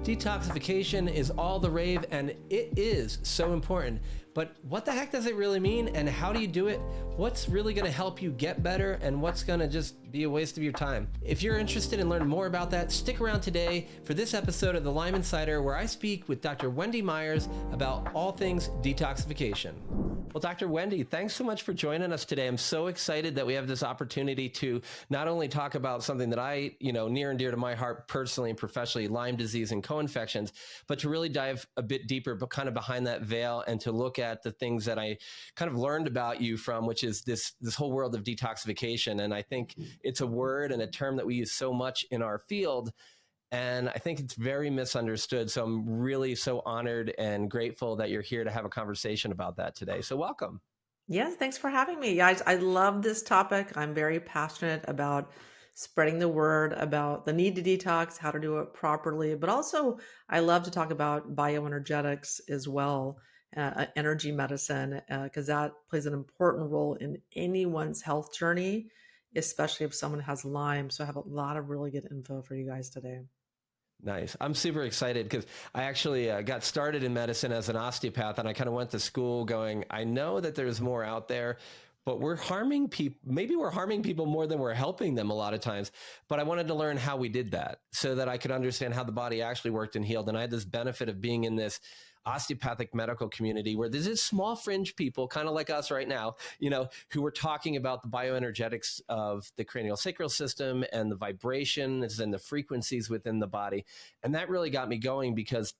Detoxification is all the rave, and it is so important. But what the heck does it really mean, and how do you do it? What's really going to help you get better, and what's going to just be a waste of your time? If you're interested in learning more about that, stick around today for this episode of the Lyme Insider, where I speak with Dr. Wendy Myers about all things detoxification. Well, Dr. Wendy, thanks so much for joining us today. I'm so excited that we have this opportunity to not only talk about something that I, near and dear to my heart personally and professionally, Lyme disease and co-infections, but to really dive a bit deeper, but kind of behind that veil, and to look at the things that I kind of learned about you from, which is this whole world of detoxification. And I think it's a word and a term that we use so much in our field, and I think it's very misunderstood. So I'm really so honored and grateful that you're here to have a conversation about that today. So welcome. Yes, thanks for having me. Yeah, I love this topic. I'm very passionate about spreading the word about the need to detox, how to do it properly, but also I love to talk about bioenergetics as well, energy medicine, because that plays an important role in anyone's health journey, especially if someone has Lyme. So I have a lot of really good info for you guys today. Nice. I'm super excited because I actually got started in medicine as an osteopath, and I kind of went to school going, I know that there's more out there, but we're harming people. Maybe we're harming people more than we're helping them a lot of times. But I wanted to learn how we did that so that I could understand how the body actually worked and healed. And I had this benefit of being in this osteopathic medical community where there's this small fringe people, kind of like us right now, who were talking about the bioenergetics of the cranial sacral system and the vibrations and the frequencies within the body. And that really got me going because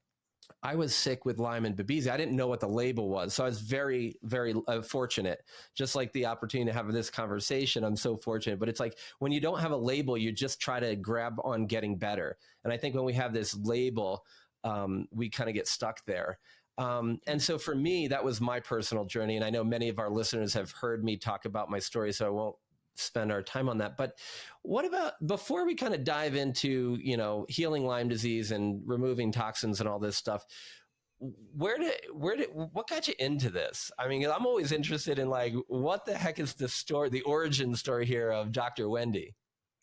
I was sick with Lyme and Babesia. I didn't know what the label was. So I was very, very fortunate, just like the opportunity to have this conversation. I'm so fortunate. But it's like when you don't have a label, you just try to grab on getting better. And I think when we have this label, we kind of get stuck there. And so for me, that was my personal journey. And I know many of our listeners have heard me talk about my story, so I won't spend our time on that. But what about, before we kind of dive into, healing Lyme disease and removing toxins and all this stuff, what got you into this? I mean, I'm always interested in what the heck is the story, the origin story here of Dr. Wendy?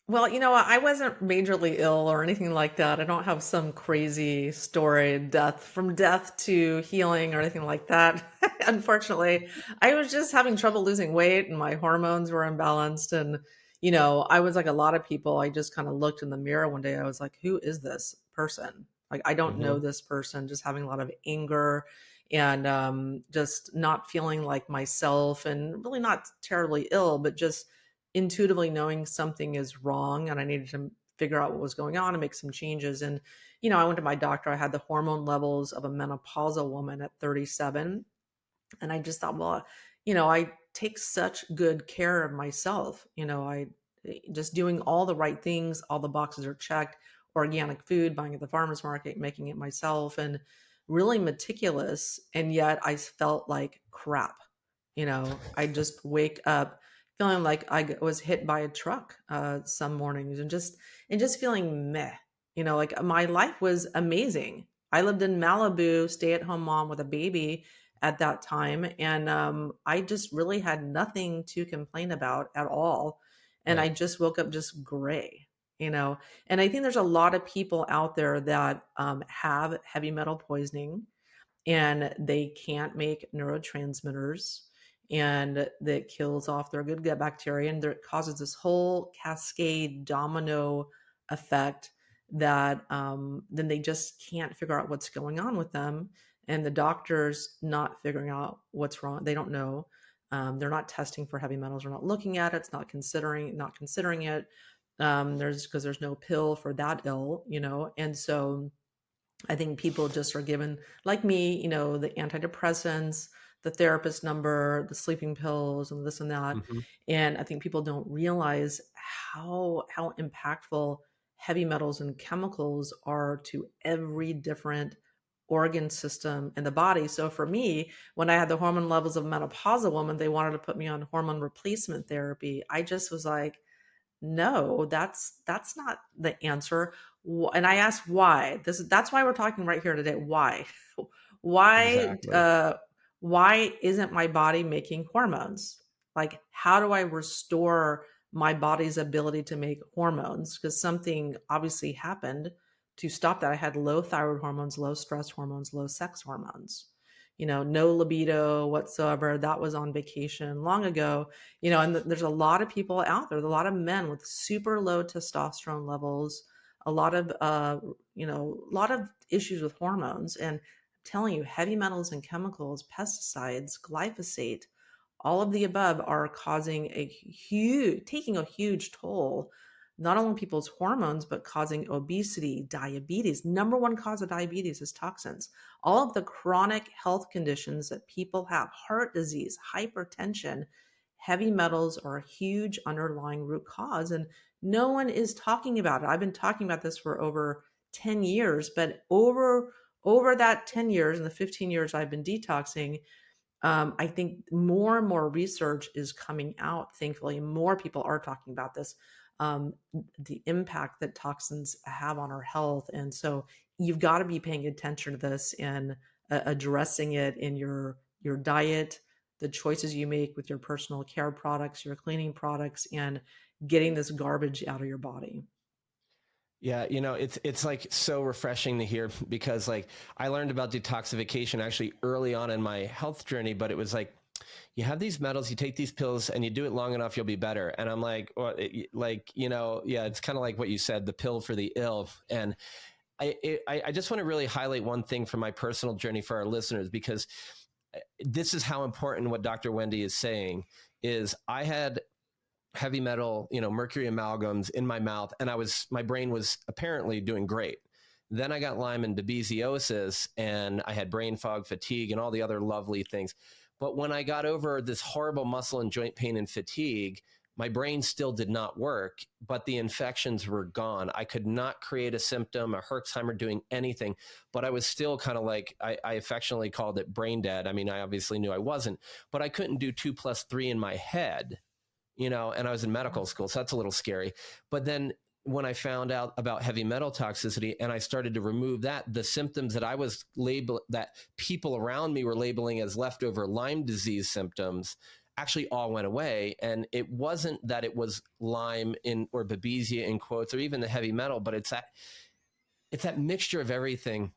Well, I wasn't majorly ill or anything like that. I don't have some crazy story, from death to healing or anything like that. Unfortunately, I was just having trouble losing weight and my hormones were imbalanced. And, I was like a lot of people. I just kind of looked in the mirror one day. I was like, who is this person? Like, I don't know this person, just having a lot of anger and just not feeling like myself and really not terribly ill, but just intuitively knowing something is wrong and I needed to figure out what was going on and make some changes. And, I went to my doctor. I had the hormone levels of a menopausal woman at 37. And I just thought, well, I take such good care of myself. I just doing all the right things, all the boxes are checked, organic food, buying at the farmer's market, making it myself, and really meticulous. And yet I felt like crap. I just wake up feeling like I was hit by a truck some mornings and just feeling meh. Like my life was amazing. I lived in Malibu, stay-at-home mom with a baby at that time, and I just really had nothing to complain about at all. And Right. I just woke up just gray. And I think there's a lot of people out there that have heavy metal poisoning and they can't make neurotransmitters and that kills off their good gut bacteria and it causes this whole cascade domino effect that then they just can't figure out what's going on with them, and the doctor's not figuring out what's wrong. They don't know. They're not testing for heavy metals. They're not looking at it. It's not considering it. There's no pill for that ill, and so I think people just are given, like me, the antidepressants, the therapist number, the sleeping pills, and this and that. Mm-hmm. And I think people don't realize how impactful heavy metals and chemicals are to every different organ system in the body. So for me, when I had the hormone levels of a menopausal woman, they wanted to put me on hormone replacement therapy. I just was like, no, that's not the answer. And I asked why. That's why we're talking right here today. Why? Why Exactly. why isn't my body making hormones? Like, how do I restore my body's ability to make hormones? Because something obviously happened to stop that. I had low thyroid hormones, low stress hormones, low sex hormones, no libido whatsoever. That was on vacation long ago, and there's a lot of people out there, a lot of men with super low testosterone levels, a lot of, a lot of issues with hormones. And I'm telling you, heavy metals and chemicals, pesticides, glyphosate, all of the above are taking a huge toll, not only on people's hormones, but causing obesity, diabetes. Number one cause of diabetes is toxins. All of the chronic health conditions that people have, heart disease, hypertension, heavy metals are a huge underlying root cause. And no one is talking about it. I've been talking about this for over 10 years, but over that 10 years and the 15 years I've been detoxing, I think more and more research is coming out. Thankfully, more people are talking about this, the impact that toxins have on our health. And so you've got to be paying attention to this and addressing it in your diet, the choices you make with your personal care products, your cleaning products, and getting this garbage out of your body. Yeah, it's like so refreshing to hear, because like I learned about detoxification actually early on in my health journey, but it was like, you have these metals, you take these pills, and you do it long enough, you'll be better. And I'm like, well, yeah, it's kind of like what you said, the pill for the ill. And I just want to really highlight one thing from my personal journey for our listeners, because this is how important what Dr. Wendy is saying is. I had heavy metal, mercury amalgams in my mouth, and my brain was apparently doing great. Then I got Lyme and babesiosis, and I had brain fog, fatigue, and all the other lovely things. But when I got over this horrible muscle and joint pain and fatigue, my brain still did not work, but the infections were gone. I could not create a symptom, a Herxheimer, doing anything, but I was still kind of like, I affectionately called it brain dead. I mean, I obviously knew I wasn't, but I couldn't do 2 + 3 in my head. And I was in medical school, so that's a little scary. But then when I found out about heavy metal toxicity and I started to remove that, the symptoms that that people around me were labeling as leftover Lyme disease symptoms actually all went away. And it wasn't that it was Lyme or Babesia in quotes, or even the heavy metal, but it's that mixture of everything.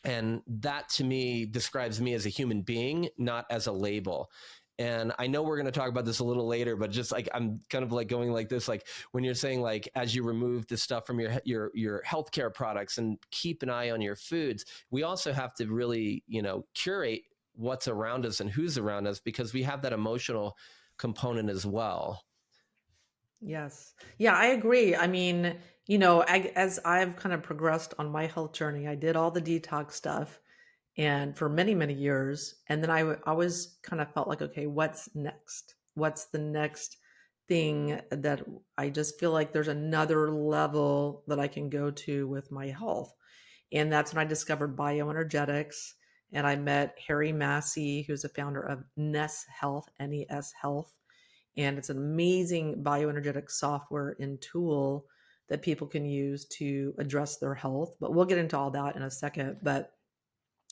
And that to me describes me as a human being, not as a label. And I know we're going to talk about this a little later, but just like, I'm kind of like going like this, like when you're saying, like, as you remove the stuff from your healthcare products and keep an eye on your foods, we also have to really, curate what's around us and who's around us, because we have that emotional component as well. Yes. Yeah, I agree. I mean, as I've kind of progressed on my health journey, I did all the detox stuff and for many, many years. And then I always kind of felt like, okay, what's next? What's the next thing that I just feel like there's another level that I can go to with my health? And that's when I discovered bioenergetics. And I met Harry Massey, who's the founder of NES Health, NES Health. And it's an amazing bioenergetic software and tool that people can use to address their health. But we'll get into all that in a second. But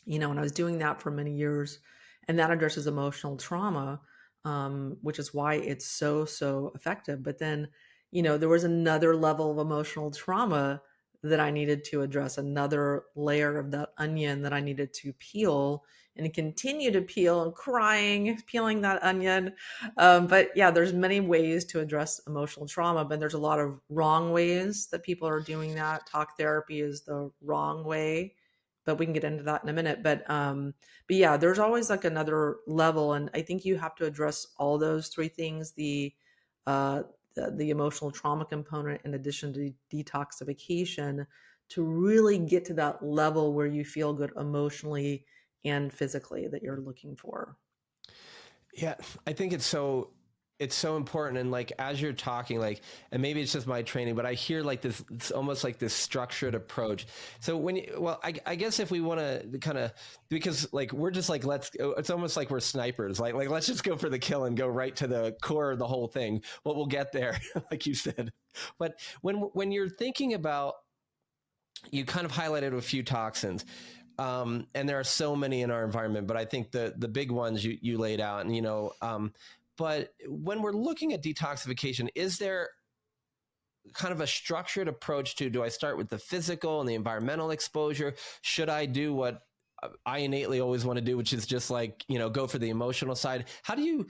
and I was doing that for many years, and that addresses emotional trauma, which is why it's so effective. But then, there was another level of emotional trauma that I needed to address, another layer of that onion that I needed to peel and continue to peel, and peeling that onion. But yeah, there's many ways to address emotional trauma, but there's a lot of wrong ways that people are doing that. Talk therapy is the wrong way, but we can get into that in a minute. But yeah, there's always like another level, and I think you have to address all those three things: the emotional trauma component, in addition to detoxification, to really get to that level where you feel good emotionally and physically that you're looking for. Yeah, I think it's so important. And like, as you're talking, like, and maybe it's just my training, but I hear like this, it's almost like this structured approach. So I guess if we want to kind of, because like, we're just like, it's almost like we're snipers, like, let's just go for the kill and go right to the core of the whole thing. But we'll get there, like you said. But when you're thinking about, you kind of highlighted a few toxins. And there are so many in our environment, but I think the big ones you laid out, and but when we're looking at detoxification, is there kind of a structured approach to, do I start with the physical and the environmental exposure? Should I do what I innately always want to do, which is just like, go for the emotional side? How do you,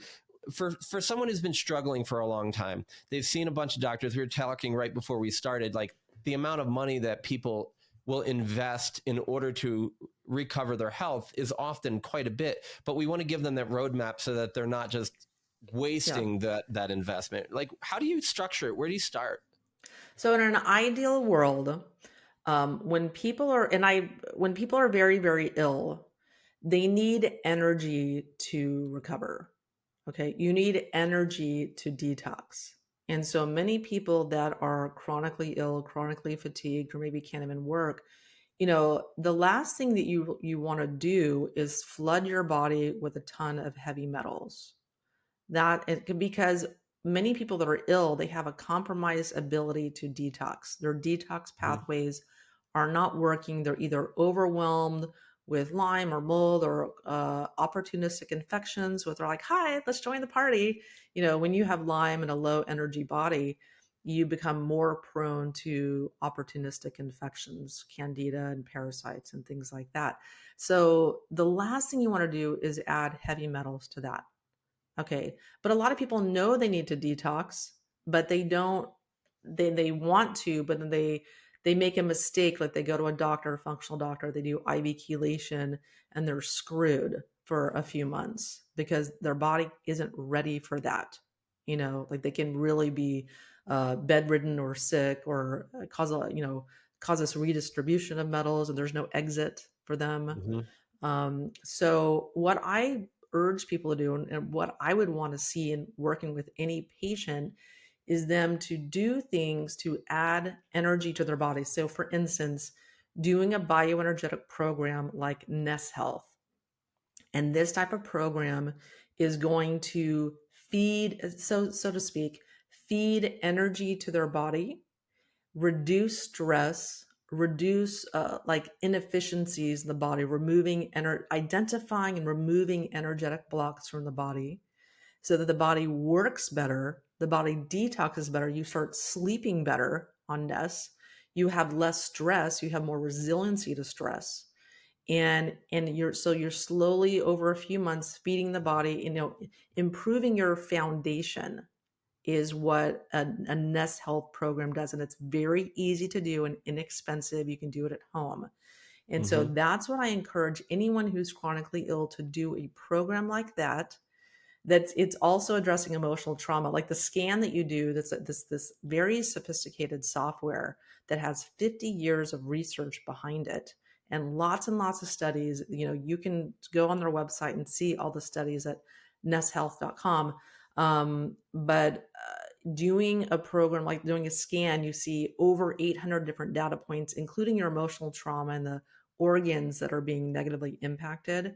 for someone who's been struggling for a long time, they've seen a bunch of doctors. We were talking right before we started, like the amount of money that people will invest in order to recover their health is often quite a bit, but we want to give them that roadmap so that they're not just Yeah. wasting that investment. Like, how do you structure it? Where do you start? So in an ideal world, when people are, when people are very, very ill, they need energy to recover. Okay. You need energy to detox. And so many people that are chronically ill, chronically fatigued, or maybe can't even work, the last thing that you want to do is flood your body with a ton of heavy metals. Because many people that are ill, they have a compromised ability to detox. Their detox Mhm. pathways are not working. They're either overwhelmed with Lyme or mold or opportunistic infections, where they're like, hi, let's join the party. When you have Lyme and a low energy body, you become more prone to opportunistic infections, candida and parasites and things like that. So the last thing you want to do is add heavy metals to that. Okay. But a lot of people know they need to detox, but they don't, they want to, but then they make a mistake. Like they go to a doctor, a functional doctor, they do IV chelation and they're screwed for a few months because their body isn't ready for that. Like they can really be bedridden or sick or cause this redistribution of metals and there's no exit for them. Mhm. So what I urge people to do and what I would want to see in working with any patient is them to do things to add energy to their body. So for instance, doing a bioenergetic program like NES Health. And this type of program is going to feed, so to speak, feed energy to their body, reduce stress, reduce like inefficiencies in the body, identifying and removing energetic blocks from the body so that the body works better, the body detoxes better, you start sleeping better on NES, you have less stress, you have more resiliency to stress. And you're slowly over a few months feeding the body, improving your foundation is what a NES Health program does. And it's very easy to do and inexpensive. You can do it at home. And so Mhm. that's what I encourage anyone who's chronically ill to do, a program like that. It's also addressing emotional trauma, like the scan that you do. That's this very sophisticated software that has 50 years of research behind it and lots of studies. You can go on their website and see all the studies at neshealth.com. But doing a program like doing a scan, you see over 800 different data points, including your emotional trauma and the organs that are being negatively impacted.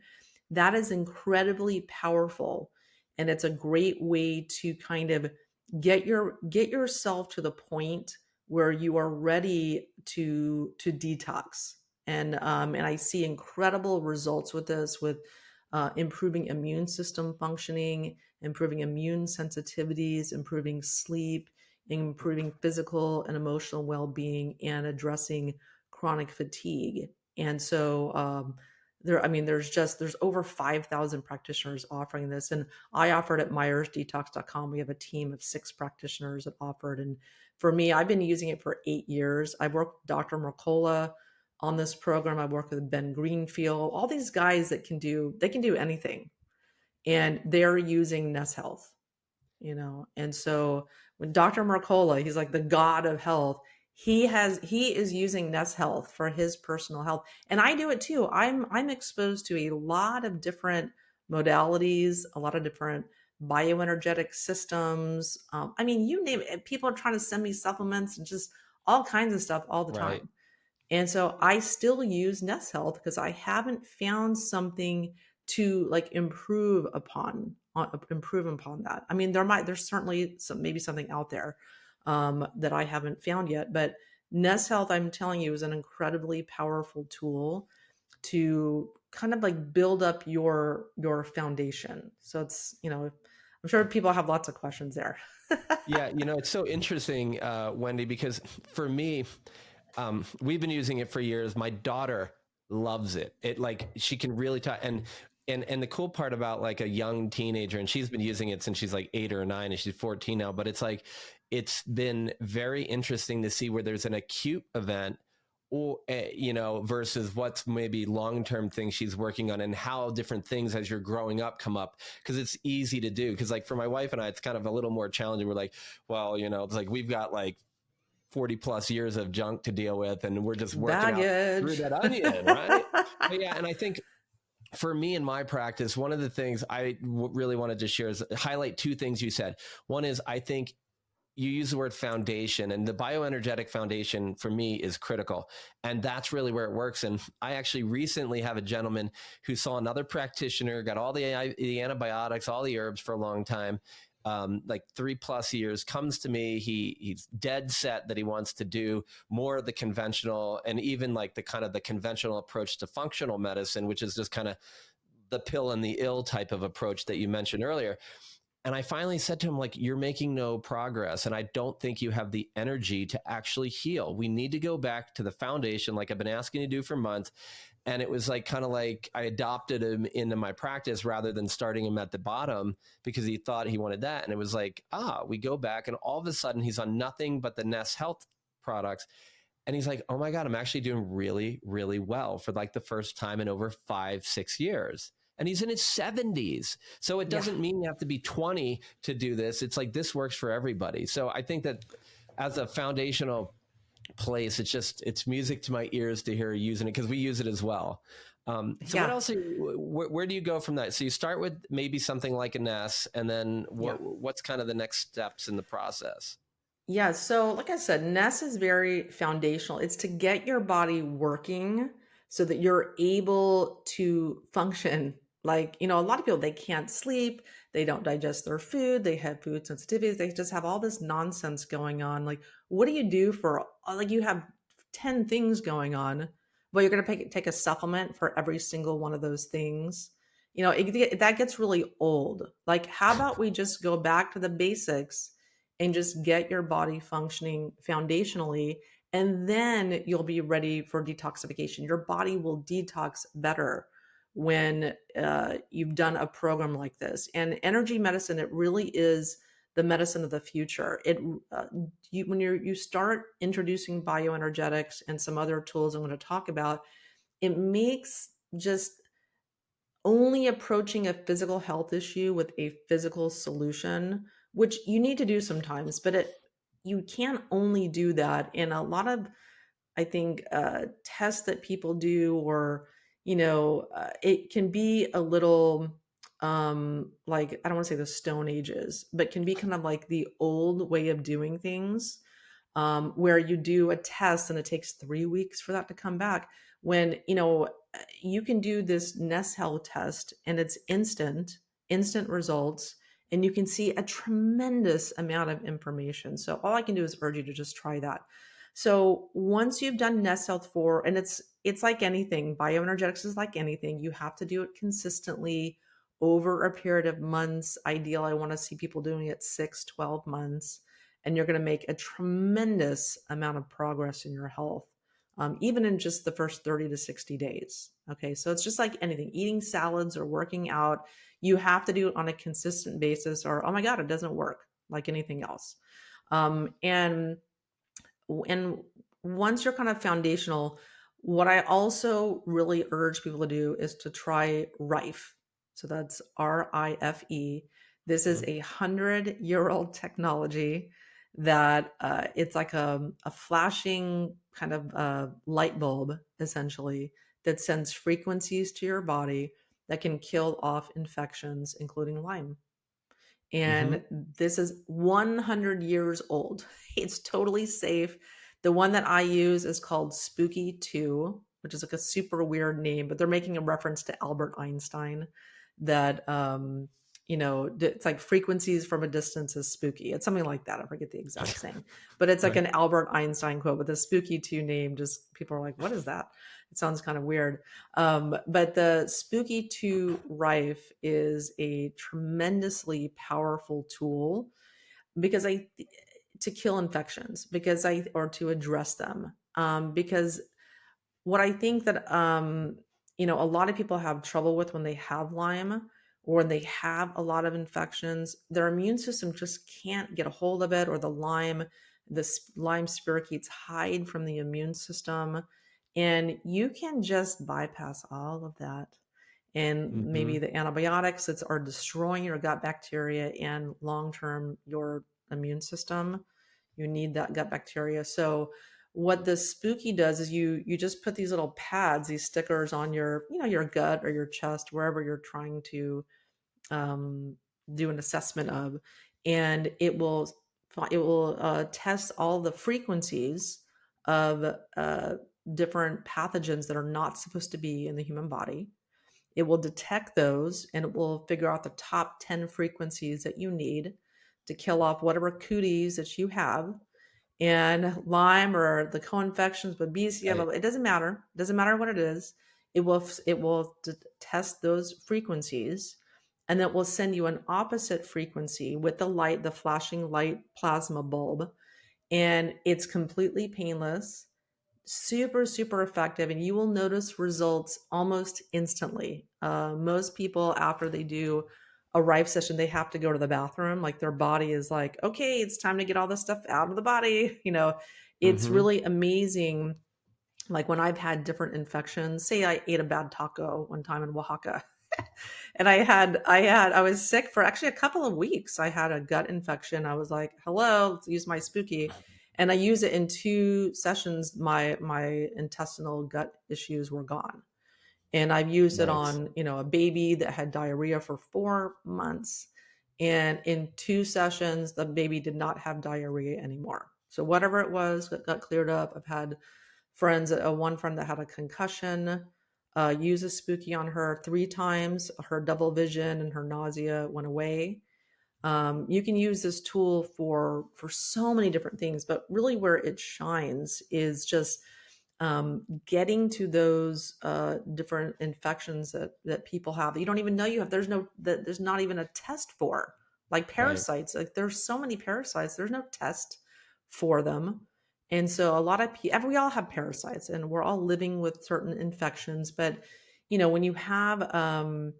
That is incredibly powerful. And it's a great way to kind of get yourself to the point where you are ready to detox. And I see incredible results with this, with improving immune system functioning, improving immune sensitivities, improving sleep, improving physical and emotional well-being, and addressing chronic fatigue. And so there's over 5,000 practitioners offering this, and I offer it at myersdetox.com. We have a team of 6 practitioners that offer it, and for me, I've been using it for 8 years. I've worked with Dr. Mercola on this program. I've worked with Ben Greenfield, all these guys that can do anything, and they're using NES Health. And so when Dr. Mercola, he's like the god of health, he is using NES Health for his personal health, and I do it too. I'm exposed to a lot of different modalities, a lot of different bioenergetic systems. I mean, you name it. People are trying to send me supplements and just all kinds of stuff all the Right. time. And so I still use NES Health because I haven't found something to like improve upon that. I mean, there's certainly maybe something out there that I haven't found yet, but NES Health, I'm telling you, is an incredibly powerful tool to kind of like build up your foundation. So it's, I'm sure people have lots of questions there. Yeah, it's so interesting, Wendy, because for me, we've been using it for years. My daughter loves it. It like she can really talk, and the cool part about like a young teenager, and she's been using it since she's like 8 or 9, and she's 14 now. But it's like it's been very interesting to see where there's an acute event, or versus what's maybe long-term things she's working on, and how different things as you're growing up come up, because it's easy to do. Because like for my wife and I, it's kind of a little more challenging. We're like, well, it's like we've got like 40 plus years of junk to deal with, and we're just working out through Baggage. that onion, right? But yeah, and I think for me in my practice, one of the things I really wanted to share is highlight two things you said. One is, I think you use the word foundation, and the bioenergetic foundation for me is critical. And that's really where it works. And I actually recently have a gentleman who saw another practitioner, got all the antibiotics, all the herbs for a long time, like 3+ years, comes to me. He's dead set that he wants to do more of the conventional, and even like the kind of the conventional approach to functional medicine, which is just kind of the pill and the ill type of approach that you mentioned earlier. And I finally said to him, like, you're making no progress. And I don't think you have the energy to actually heal. We need to go back to the foundation, like I've been asking you to do for months. And it was like kind of like I adopted him into my practice rather than starting him at the bottom, because he thought he wanted that. And it was like, we go back, and all of a sudden he's on nothing but the NES Health products. And he's like, oh my God, I'm actually doing really, really well for like the first time in over 5-6 years. And he's in his 70s. So it Yeah. doesn't mean you have to be 20 to do this. It's like this works for everybody. So I think that as a foundational place, it's music to my ears to hear you using it, because we use it as well. So what Yeah. else? Where do you go from that? So you start with maybe something like a NES, and then Yeah. what's kind of the next steps in the process? Yeah, so like I said, NES is very foundational. It's to get your body working so that you're able to function. Like, a lot of people, they can't sleep, they don't digest their food, they have food sensitivities, they just have all this nonsense going on. Like, what do you do for, like, you have 10 things going on, but you're going to take a supplement for every single one of those things? That gets really old. Like, how about we just go back to the basics and just get your body functioning foundationally, and then you'll be ready for detoxification. Your body will detox better when you've done a program like this. And energy medicine, it really is the medicine of the future. When you start introducing bioenergetics and some other tools I'm going to talk about, it makes just only approaching a physical health issue with a physical solution, which you need to do sometimes, but you can't only do that. In a lot of, I think, tests that people do, or it can be a little like, I don't want to say the Stone Ages, but can be kind of like the old way of doing things, where you do a test and it takes 3 weeks for that to come back. When you can do this NES Health test and it's instant results, and you can see a tremendous amount of information. So all I can do is urge you to just try that. So once you've done NES Health 4, and it's like anything, bioenergetics is like anything, you have to do it consistently over a period of months. Ideal, I want to see people doing it 6-12 months, and you're going to make a tremendous amount of progress in your health, even in just the first 30 to 60 days. Okay, so it's just like anything, eating salads or working out. You have to do it on a consistent basis, or oh my God, it doesn't work, like anything else. And once you're kind of foundational, what I also really urge people to do is to try RIFE. So that's RIFE. This is a 100-year-old technology that it's like a flashing kind of light bulb, essentially, that sends frequencies to your body that can kill off infections, including Lyme. Mm-hmm. And this is 100 years old. It's totally safe. The one that I use is called Spooky 2, which is like a super weird name, but they're making a reference to Albert Einstein, that it's like frequencies from a distance is spooky. It's something like that. I forget the exact saying, but it's like Right. an Albert Einstein quote with a spooky 2 name. Just people are like, what is that? It sounds kind of weird. But the spooky 2 rife is a tremendously powerful tool because to kill infections or to address them. Because what I think that a lot of people have trouble with when they have Lyme or when they have a lot of infections, their immune system just can't get a hold of it, or the Lyme spirochetes hide from the immune system, and you can just bypass all of that. And maybe Hmm. the antibiotics that are destroying your gut bacteria and long term your immune system. You need that gut bacteria. So what the spooky does is you just put these little pads, these stickers on your gut or your chest, wherever you're trying to um, do an assessment of, and it will test all the frequencies of different pathogens that are not supposed to be in the human body. It will detect those, and it will figure out the top 10 frequencies that you need to kill off whatever cooties that you have. And Lyme or the co-infections with BCM, Right. it doesn't matter. It doesn't matter what it is. It will test those frequencies, and it will send you an opposite frequency with the flashing light plasma bulb, and it's completely painless, super super effective, and you will notice results almost instantly. Most people, after they do a rife session, they have to go to the bathroom, like their body is like, okay, it's time to get all this stuff out of the body. It's Hmm. really amazing. Like when I've had different infections, say I ate a bad taco one time in Oaxaca, and I was sick for actually a couple of weeks. I had a gut infection. I was like, hello, let's use my spooky. And I used it in 2 sessions. My intestinal gut issues were gone. And I've used it Nice. on, a baby that had diarrhea for 4 months. And in 2 sessions, the baby did not have diarrhea anymore. So whatever it was got cleared up. I've had friends, one friend that had a concussion, use a spooky on her 3 times. Her double vision and her nausea went away. You can use this tool for so many different things, but really where it shines is just getting to those different infections that people have that you don't even know you have. There's not even a test for, like Right. parasites. Like there's so many parasites. There's no test for them. And so a lot of people, we all have parasites, and we're all living with certain infections. But when you have a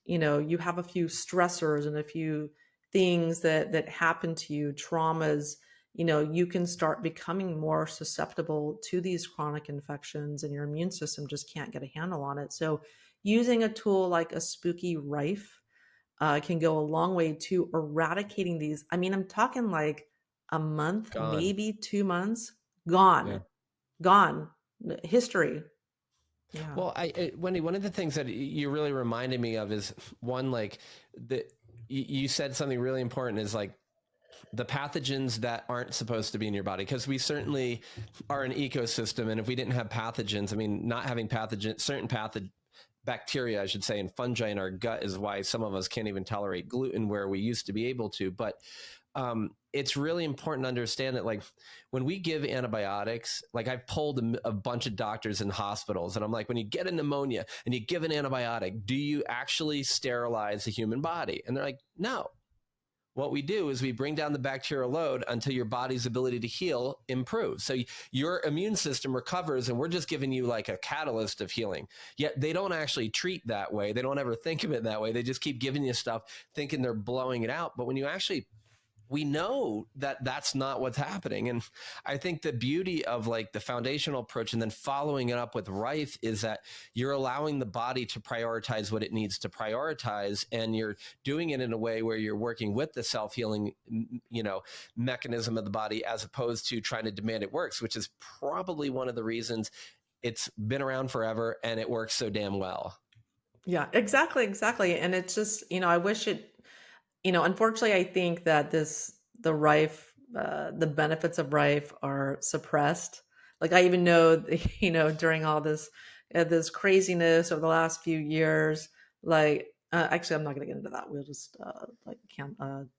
few stressors and a few things that happen to you, traumas, you can start becoming more susceptible to these chronic infections, and your immune system just can't get a handle on it. So using a tool like a spooky rife can go a long way to eradicating these. I mean, I'm talking like a month, Gone. maybe 2 months, Yeah. gone, gone, history. Yeah. Well, Wendy, one of the things that you really reminded me of is one, like the, you said something really important is like the pathogens that aren't supposed to be in your body, because we certainly are an ecosystem. And if we didn't have pathogens, I mean, not having certain bacteria, I should say, and fungi in our gut is why some of us can't even tolerate gluten where we used to be able to. But it's really important to understand that, like, when we give antibiotics, like I've polled a bunch of doctors in hospitals, and I'm like, when you get a pneumonia and you give an antibiotic, do you actually sterilize the human body? And they're like, no. What we do is we bring down the bacterial load until your body's ability to heal improves. So your immune system recovers, and we're just giving you like a catalyst of healing. Yet they don't actually treat that way. They don't ever think of it that way. They just keep giving you stuff thinking they're blowing it out. But when you actually, we know that that's not what's happening. And I think the beauty of like the foundational approach and then following it up with RIFE is that you're allowing the body to prioritize what it needs to prioritize. And you're doing it in a way where you're working with the self-healing, mechanism of the body, as opposed to trying to demand it works, which is probably one of the reasons it's been around forever and it works so damn well. Yeah, exactly, exactly. And it's just, I wish unfortunately, I think that the rife, the benefits of rife are suppressed. Like I even know, during all this craziness over the last few years, like Actually, I'm not going to get into that. We'll just like can't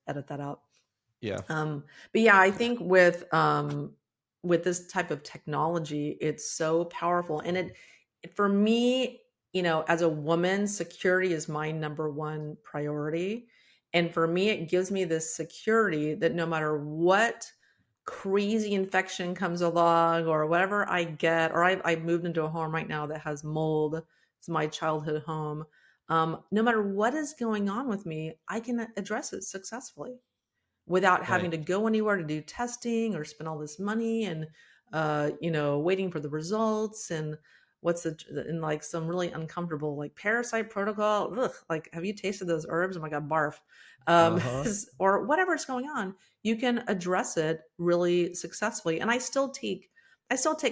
edit that out. Yeah. Um, but yeah, I think with this type of technology, it's so powerful. And for me, as a woman, security is my number one priority. And for me, it gives me this security that no matter what crazy infection comes along or whatever I get, or I moved into a home right now that has mold. It's my childhood home. No matter what is going on with me, I can address it successfully without having Right. to go anywhere to do testing or spend all this money and waiting for the results and and like some really uncomfortable like parasite protocol. Ugh, like, have you tasted those herbs? Oh my god, barf. Uh-huh. Or whatever's going on, you can address it really successfully. And I still take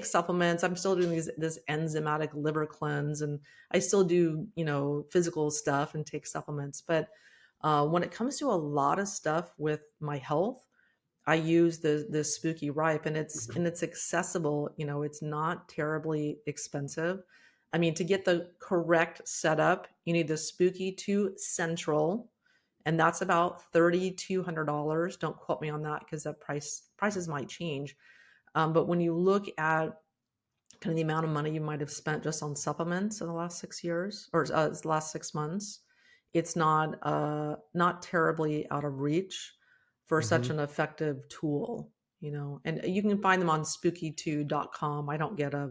supplements. I'm still doing this enzymatic liver cleanse, and I still do physical stuff and take supplements. But when it comes to a lot of stuff with my health, I use the spooky ripe, and it's accessible. It's not terribly expensive. I mean, to get the correct setup, you need the spooky 2 central, and that's about $3,200. Don't quote me on that because that prices might change. But when you look at kind of the amount of money you might have spent just on supplements in the last 6 years or the last 6 months, it's not terribly out of reach for such Mm-hmm. an effective tool. And you can find them on spooky2.com. I don't get a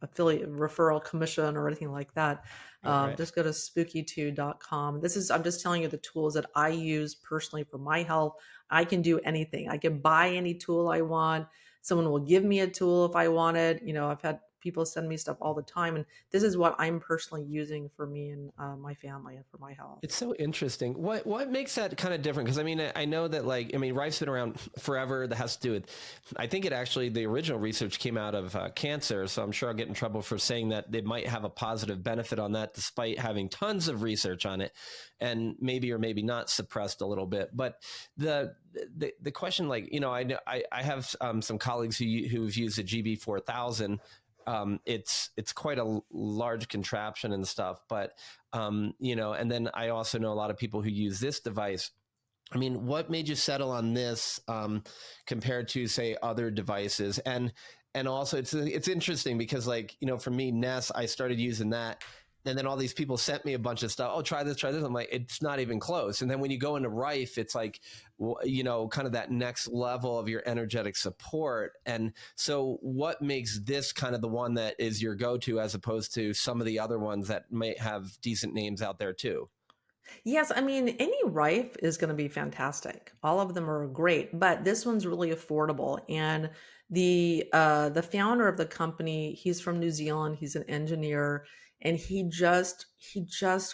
affiliate referral commission or anything like that. Right. Right. Just go to spooky2.com. I'm just telling you the tools that I use personally for my health. I can do anything. I can buy any tool I want. Someone will give me a tool if I want it. I've had people send me stuff all the time, and this is what I'm personally using for me and my family and for my health. It's so interesting. What makes that kind of different? Because I mean, I know that Rife's been around forever. That has to do with, I think it actually, the original research came out of cancer. So I'm sure I'll get in trouble for saying that they might have a positive benefit on that, despite having tons of research on it, and maybe or maybe not suppressed a little bit. But the question, I have some colleagues who've used the GB4000. It's quite a large contraption and stuff, but and then I also know a lot of people who use this device. I mean, what made you settle on this compared to, say, other devices? And also, it's interesting because, for me, NES, I started using that, and then all these people sent me a bunch of stuff. Oh, try this, try this. I'm like, it's not even close. And then when you go into Rife, it's like, kind of that next level of your energetic support. And so, what makes this kind of the one that is your go-to, as opposed to some of the other ones that may have decent names out there too? Yes, I mean, any Rife is going to be fantastic. All of them are great, but this one's really affordable. And the founder of the company, he's from New Zealand. He's an engineer, and he just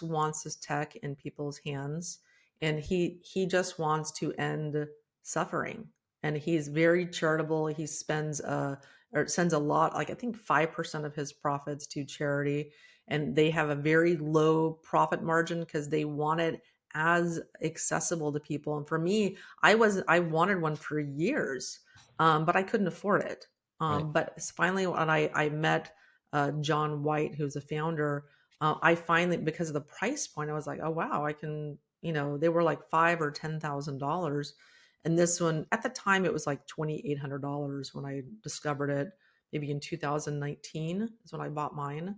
wants his tech in people's hands, and he just wants to end suffering. And he's very charitable. He spends or sends a lot, like I think 5% of his profits to charity, and they have a very low profit margin because they want it as accessible to people. And for me, I wanted one for years, but I couldn't afford it. Right. But finally, when I met John White, who's a founder, I finally, because of the price point, I was like, oh wow, I can. They were like $5,000 or $10,000, and this one at the time it was like $2,800 when I discovered it. Maybe in 2019 is when I bought mine,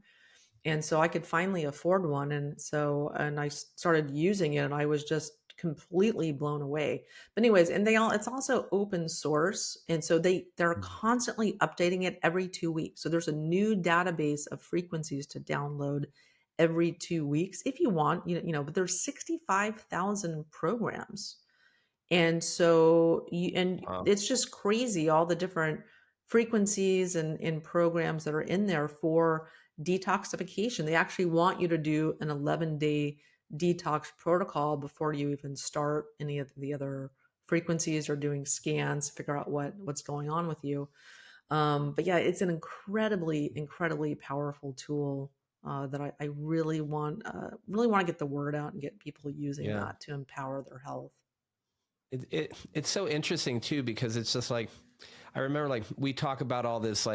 and so I could finally afford one. And I started using it, and I was just completely blown away. But anyways, and it's also open source, and so they're constantly updating it every 2 weeks. So there's a new database of frequencies to download every 2 weeks if you want. But there's 65,000 programs, and so Wow. it's just crazy, all the different frequencies and programs that are in there for detoxification. They actually want you to do an 11-day detox protocol before you even start any of the other frequencies or doing scans to figure out what's going on with you. But yeah, it's an incredibly, incredibly powerful tool that I really want to get the word out and get people using Yeah. that to empower their health. It's so interesting too, because it's just like, I remember, we talk about all this,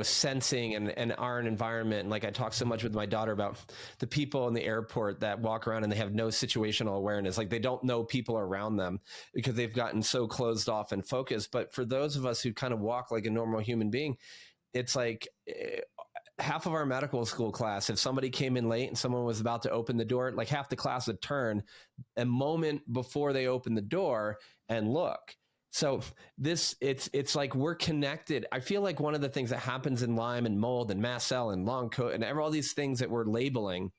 sensing and our environment. And like I talk so much with my daughter about the people in the airport that walk around and they have no situational awareness. Like they don't know people around them because they've gotten so closed off and focused. But for those of us who kind of walk like a normal human being, it's like half of our medical school class, if somebody came in late and someone was about to open the door, like half the class would turn a moment before they open the door and look. So it's like we're connected. I feel like one of the things that happens in Lyme and mold and mast cell and long COVID and all these things that we're labeling,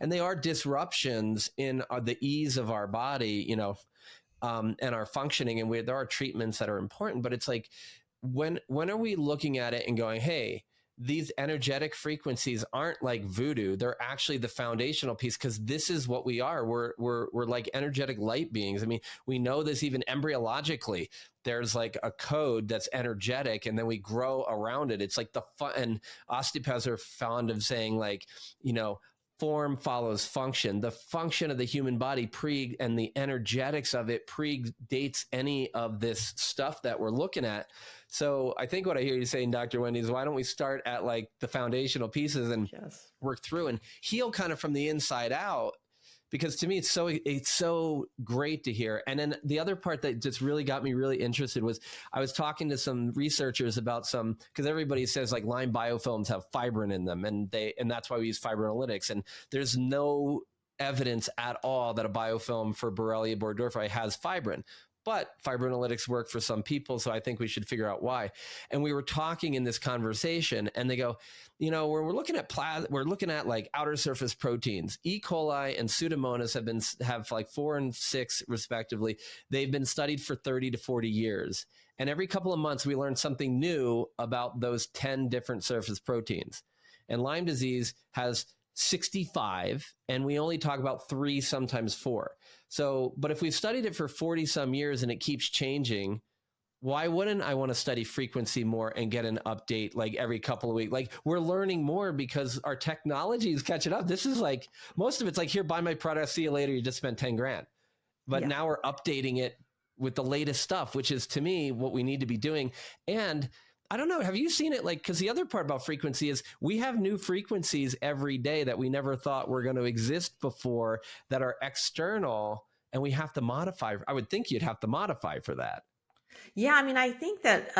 and they are disruptions in the ease of our body, and our functioning. And there are treatments that are important, but it's like, when are we looking at it and going, hey, these energetic frequencies aren't like voodoo. They're actually the foundational piece, because this is what we are. We're like energetic light beings. I mean, we know this even embryologically. There's like a code that's energetic, and then we grow around it. It's like and osteopaths are fond of saying, like, form follows function. The function of the human body and the energetics of it predates any of this stuff that we're looking at. So I think what I hear you saying, Dr. Wendy, is why don't we start at like the foundational pieces and work through and heal kind of from the inside out? Because to me, it's so great to hear. And then the other part that just really got me really interested was I was talking to some researchers about because everybody says like Lyme biofilms have fibrin in them, and that's why we use fibrinolytics. And there's no evidence at all that a biofilm for Borrelia burgdorferi has fibrin. But fibrinolytics work for some people, so I think we should figure out why. And we were talking in this conversation, and they go, we're looking at like outer surface proteins. E. coli and Pseudomonas have like 4 and 6 respectively. They've been studied for 30 to 40 years. And every couple of months, we learn something new about those 10 different surface proteins. And Lyme disease has 65, and we only talk about 3, sometimes 4. So, but if we've studied it for 40 some years and it keeps changing, why wouldn't I want to study frequency more and get an update like every couple of weeks? Like, we're learning more because our technology is catching up. This is like, most of it's like, here, buy my product, see you later. You just spent 10 grand. But now we're updating it with the latest stuff, which is, to me, what we need to be doing. And I don't know, have you seen it? Like, because the other part about frequency is we have new frequencies every day that we never thought were going to exist before, that are external, and we have to modify. I would think you'd have to modify for that. Yeah, I mean, I think that,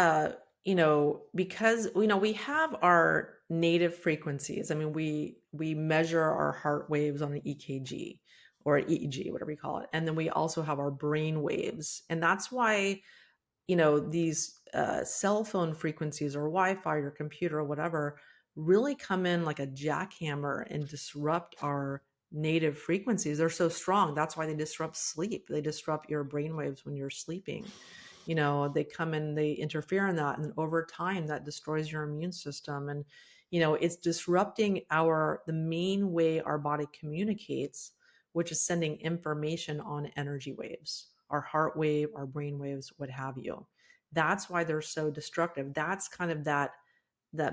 because, we have our native frequencies. I mean, we measure our heart waves on an EKG or an EEG, whatever you call it. And then we also have our brain waves. And that's why, these cell phone frequencies or Wi-Fi or computer or whatever really come in like a jackhammer and disrupt our native frequencies. They're so strong. That's why they disrupt sleep. They disrupt your brain waves when you're sleeping. They come in, they interfere in that. And over time, that destroys your immune system. And, it's disrupting the main way our body communicates, which is sending information on energy waves, our heart wave, our brain waves, what have you. That's why they're so destructive. That's kind of that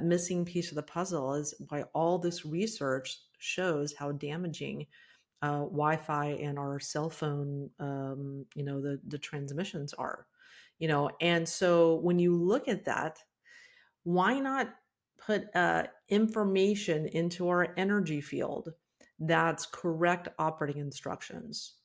missing piece of the puzzle, is why all this research shows how damaging Wi-Fi and our cell phone, the transmissions are, and so when you look at that, why not put information into our energy field that's correct operating instructions?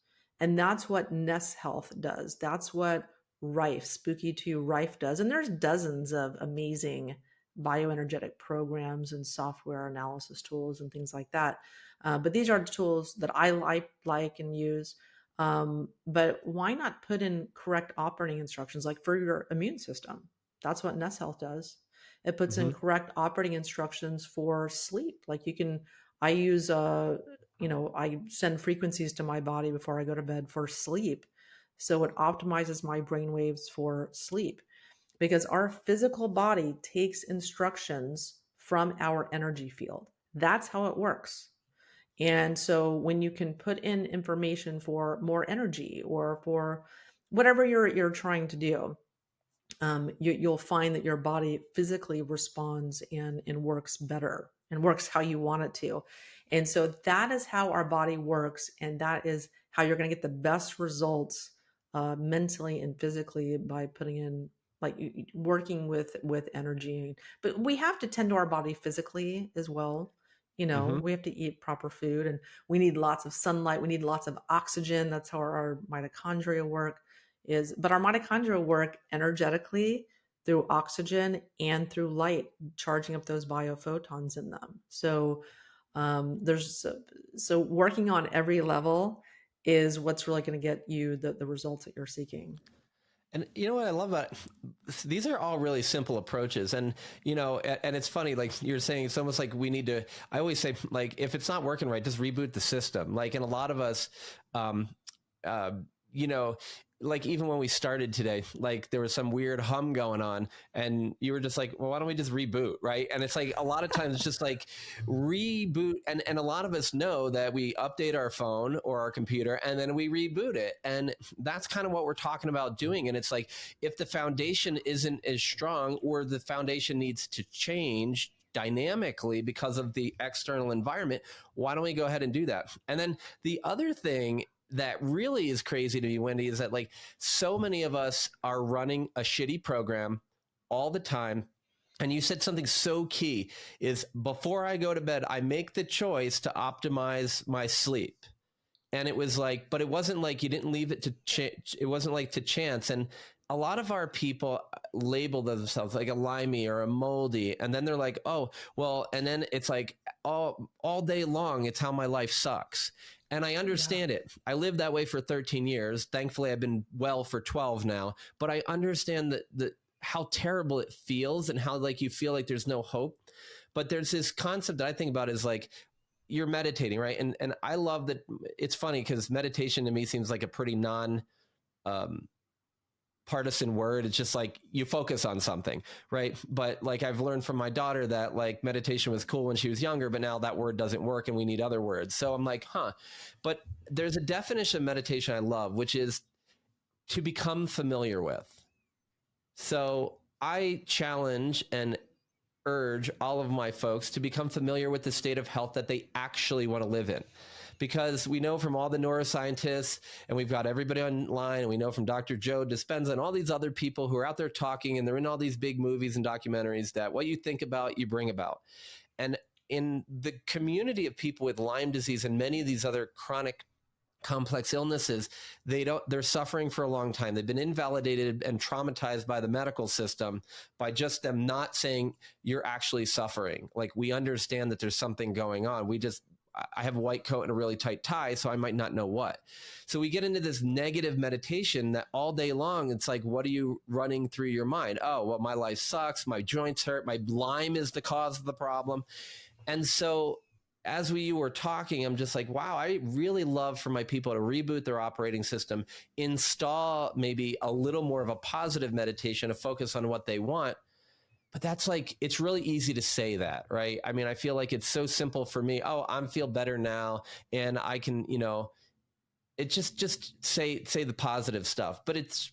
And that's what NES Health does. That's what RIFE, Spooky 2 RIFE does. And there's dozens of amazing bioenergetic programs and software analysis tools and things like that. But these are the tools that I like and use. But why not put in correct operating instructions, like for your immune system? That's what NES Health does. It puts in correct operating instructions for sleep. Like I use, I send frequencies to my body before I go to bed for sleep. So it optimizes my brain waves for sleep, because our physical body takes instructions from our energy field. That's how it works. And so when you can put in information for more energy or for whatever you're trying to do, you'll find that your body physically responds and works better and works how you want it to. And so that is how our body works. And that is how you're going to get the best results mentally and physically, by putting in like working with energy. But we have to tend to our body physically as well. Hmm. We have to eat proper food, and we need lots of sunlight. We need lots of oxygen. That's how our mitochondria work is. But our mitochondria work energetically through oxygen and through light, charging up those biophotons in them. So there's so working on every level is what's really going to get you the results that you're seeking. And you know what I love about it? These are all really simple approaches. And, and it's funny, like you're saying, it's almost like we need to, I always say, like, if it's not working right, just reboot the system. Like, and a lot of us, um, uh, you know, like even when we started today, like there was some weird hum going on and you were just like, well, why don't we just reboot? Right. And it's like, a lot of times it's just like reboot. And a lot of us know that we update our phone or our computer and then we reboot it. And that's kind of what we're talking about doing. And it's like, if the foundation isn't as strong or the foundation needs to change dynamically because of the external environment, why don't we go ahead and do that? And then the other thing that really is crazy to me, Wendy, is that like so many of us are running a shitty program all the time. And you said something so key is before I go to bed, I make the choice to optimize my sleep. And it was like, but it wasn't like you didn't leave it to it wasn't like to chance. And a lot of our people label themselves like a limey or a moldy, and then they're like, oh well, and then it's like all day long it's how my life sucks. And I Yeah. understand it. I lived that way for 13 years. Thankfully I've been well for 12 now, but I understand that how terrible it feels and how like you feel like there's no hope. But there's this concept that I think about is like you're meditating, right? And I love that. It's funny because meditation to me seems like a pretty non um, partisan word. It's just like you focus on something, right? But like I've learned from my daughter that like meditation was cool when she was younger, but now that word doesn't work and we need other words. So I'm like, huh. But there's a definition of meditation I love, which is to become familiar with. So I challenge and urge all of my folks to become familiar with the state of health that they actually want to live in. Because we know from all the neuroscientists, and we've got everybody online, and we know from Dr. Joe Dispenza and all these other people who are out there talking, and they're in all these big movies and documentaries that what you think about, you bring about. And in the community of people with Lyme disease and many of these other chronic complex illnesses, they're suffering for a long time. They've been invalidated and traumatized by the medical system by just them not saying you're actually suffering. Like, we understand that there's something going on. I have a white coat and a really tight tie, so I might not know what. So we get into this negative meditation that all day long, it's like, what are you running through your mind? Oh, well, my life sucks. My joints hurt. My Lyme is the cause of the problem. And so as we were talking, I'm just like, wow, I really love for my people to reboot their operating system, install maybe a little more of a positive meditation, to focus on what they want. But that's like, it's really easy to say that, right? I mean, I feel like it's so simple for me. Oh, I feel better now. And I can, it just say the positive stuff, but it's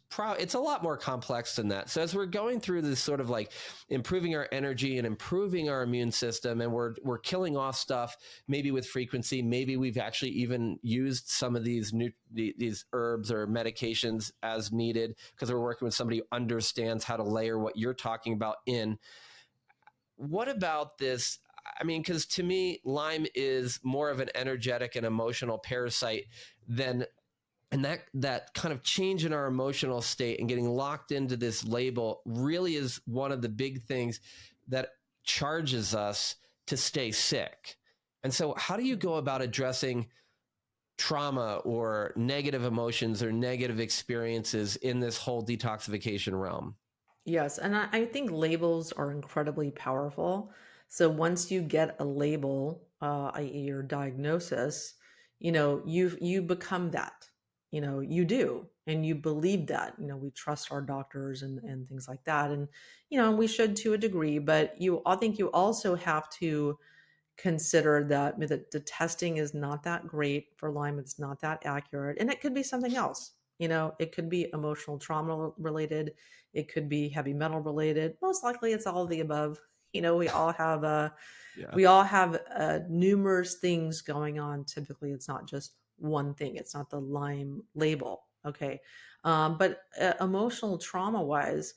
a lot more complex than that. So as we're going through this sort of like improving our energy and improving our immune system, and we're killing off stuff maybe with frequency, maybe we've actually even used some of these herbs or medications as needed because we're working with somebody who understands how to layer what you're talking about in. What about this? I mean, because to me, Lyme is more of an energetic and emotional parasite than, and that kind of change in our emotional state and getting locked into this label really is one of the big things that charges us to stay sick. And so how do you go about addressing trauma or negative emotions or negative experiences in this whole detoxification realm? Yes, and I think labels are incredibly powerful. So once you get a label, i.e., your diagnosis, you become that. You do, and you believe that. We trust our doctors and things like that, and we should to a degree. But I think you also have to consider that the testing is not that great for Lyme. It's not that accurate. And it could be something else. It could be emotional trauma related. It could be heavy metal related. Most likely it's all of the above. We all have Yeah. numerous things going on. Typically it's not just one thing. It's not the Lyme label. Okay. But emotional trauma wise,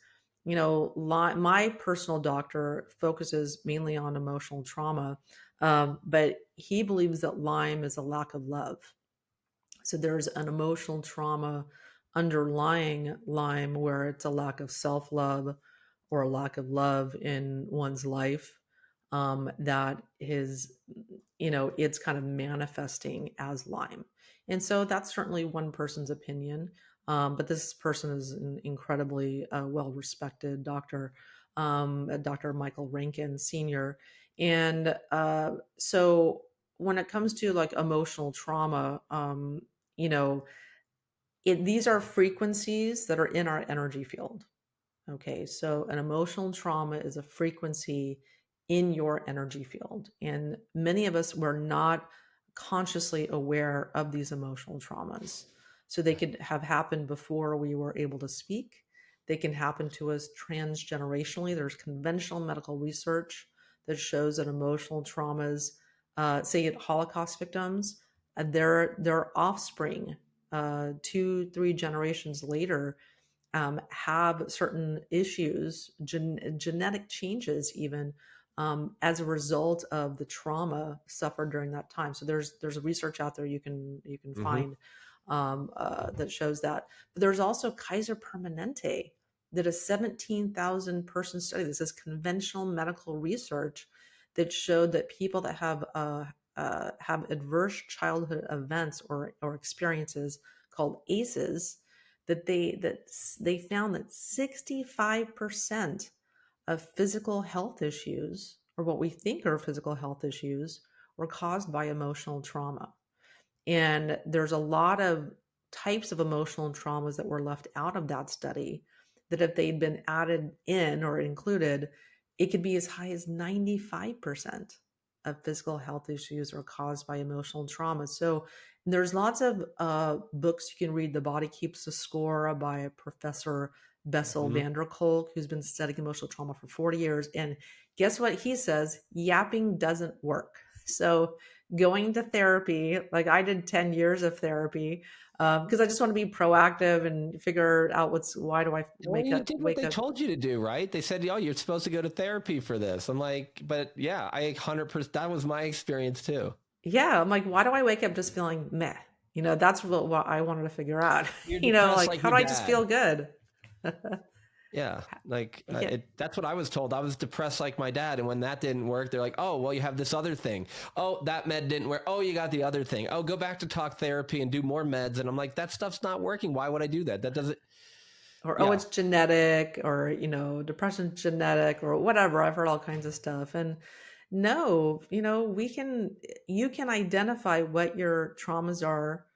My personal doctor focuses mainly on emotional trauma, but he believes that Lyme is a lack of love. So there's an emotional trauma underlying Lyme where it's a lack of self love or a lack of love in one's life, that is, it's kind of manifesting as Lyme. And so that's certainly one person's opinion. But this person is an incredibly well respected doctor, Dr. Michael Rankin Sr. And so when it comes to like emotional trauma, you know, these are frequencies that are in our energy field. Okay, so an emotional trauma is a frequency in your energy field. And many of us were not consciously aware of these emotional traumas. So they could have happened before we were able to speak. They can happen to us transgenerationally. There's conventional medical research that shows that emotional traumas, say Holocaust victims, their offspring, 2, 3 generations later, have certain issues, genetic changes, even as a result of the trauma suffered during that time. So there's research out there you can Hmm. find that shows that. But there's also Kaiser Permanente did a 17,000 person study. This is conventional medical research that showed that people that have adverse childhood events or experiences called ACEs, that they found that 65% of physical health issues, or what we think are physical health issues, were caused by emotional trauma. And there's a lot of types of emotional traumas that were left out of that study that if they'd been added in or included, it could be as high as 95% of physical health issues are caused by emotional trauma. So there's lots of books you can read. The Body Keeps the Score by Professor Bessel Hmm. van der Kolk, who's been studying emotional trauma for 40 years. And guess what he says? Yapping doesn't work. So going to therapy, like I did 10 years of therapy, because I just want to be proactive and figure out why do I Well, you did what wake they up. told you to do, right? They said, "Oh, you're supposed to go to therapy for this." I'm like, but yeah, I 100%. That was my experience too. Yeah, I'm like, why do I wake up just feeling meh? That's what I wanted to figure out. You're depressed Like like how your do I just feel dad. good? Yeah, like Yeah. that's what I was told. I was depressed like my dad, and when that didn't work, they're like, "Oh, well, you have this other thing. Oh, that med didn't work. Oh, you got the other thing. Oh, go back to talk therapy and do more meds." And I'm like, "That stuff's not working. Why would I do that? That doesn't." Or oh, Yeah, it's genetic, or depression's genetic, or whatever. I've heard all kinds of stuff. And no, you can identify what your traumas are.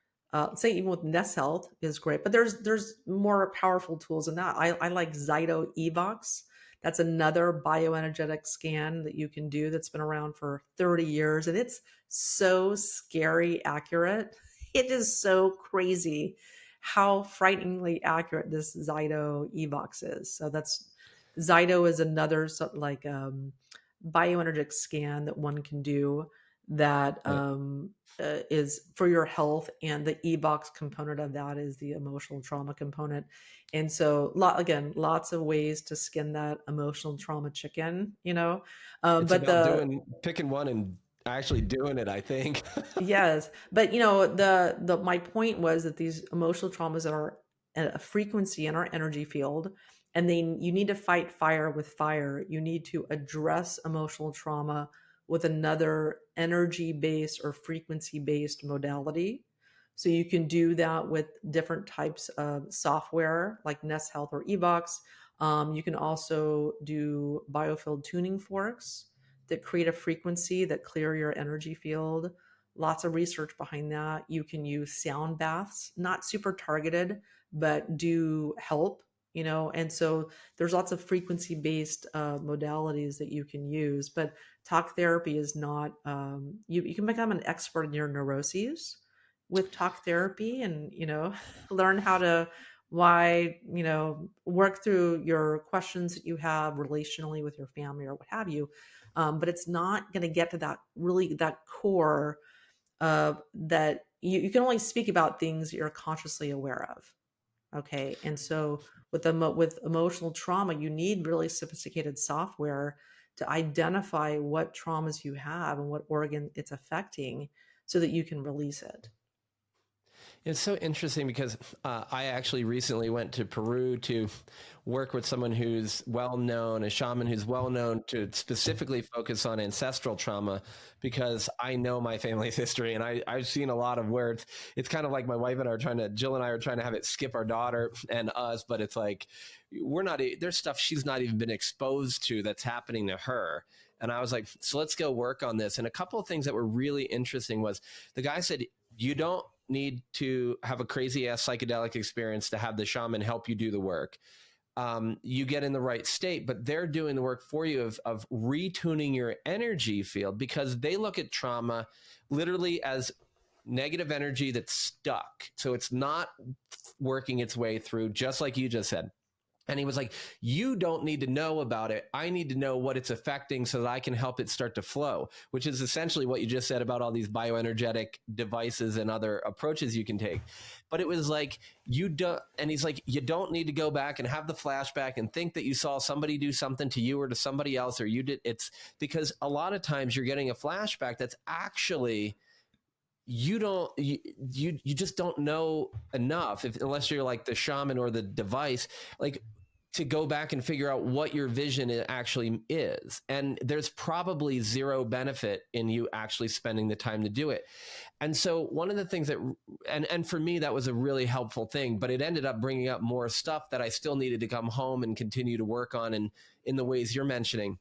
Say even with NES Health is great, but there's more powerful tools than that. I like ZYTO EVOX. That's another bioenergetic scan that you can do that's been around for 30 years, and it's so scary accurate. It is so crazy how frighteningly accurate this ZYTO EVOX is. So that's ZYTO is another bioenergetic scan that one can do that right. is for your health, and the EVOX component of that is the emotional trauma component. And so, again, lots of ways to skin that emotional trauma chicken. It's But about the doing picking one and actually doing it. I think. Yes, but the my point was that these emotional traumas are at a frequency in our energy field, and then you need to fight fire with fire. You need to address emotional trauma with another energy-based or frequency-based modality. So you can do that with different types of software like NES Health or eVox. You can also do biofield tuning forks that create a frequency that clear your energy field. Lots of research behind that. You can use sound baths, not super targeted, but do help, and so there's lots of frequency based modalities that you can use. But talk therapy is not, you can become an expert in your neuroses with talk therapy, and learn how to work through your questions that you have relationally with your family or what have you. But it's not going to get to that core that you can only speak about things you're consciously aware of. Okay. And so with emotional trauma, you need really sophisticated software to identify what traumas you have and what organ it's affecting so that you can release it. It's so interesting because I actually recently went to Peru to work with someone who's well known, a shaman who's well known to specifically focus on ancestral trauma, because I know my family's history, and I've seen a lot of where it's kind of like my wife and I are Jill and I are trying to have it skip our daughter and us, but it's like there's stuff she's not even been exposed to that's happening to her. And I was like, so let's go work on this. And a couple of things that were really interesting was the guy said, you don't need to have a crazy ass psychedelic experience to have the shaman help you do the work. You get in the right state, but they're doing the work for you of retuning your energy field, because they look at trauma literally as negative energy that's stuck. So it's not working its way through, just like you just said. And he was like, you don't need to know about it. I need to know what it's affecting so that I can help it start to flow, which is essentially what you just said about all these bioenergetic devices and other approaches you can take. But it was like, you don't, and he's like, you don't need to go back and have the flashback and think that you saw somebody do something to you or to somebody else, or you did. It's because a lot of times you're getting a flashback that's actually, you just don't know enough unless you're like the shaman or the device, like, to go back and figure out what your vision actually is. And there's probably zero benefit in you actually spending the time to do it. And so one of the things that, and for me, that was a really helpful thing, but it ended up bringing up more stuff that I still needed to come home and continue to work on in the ways you're mentioning.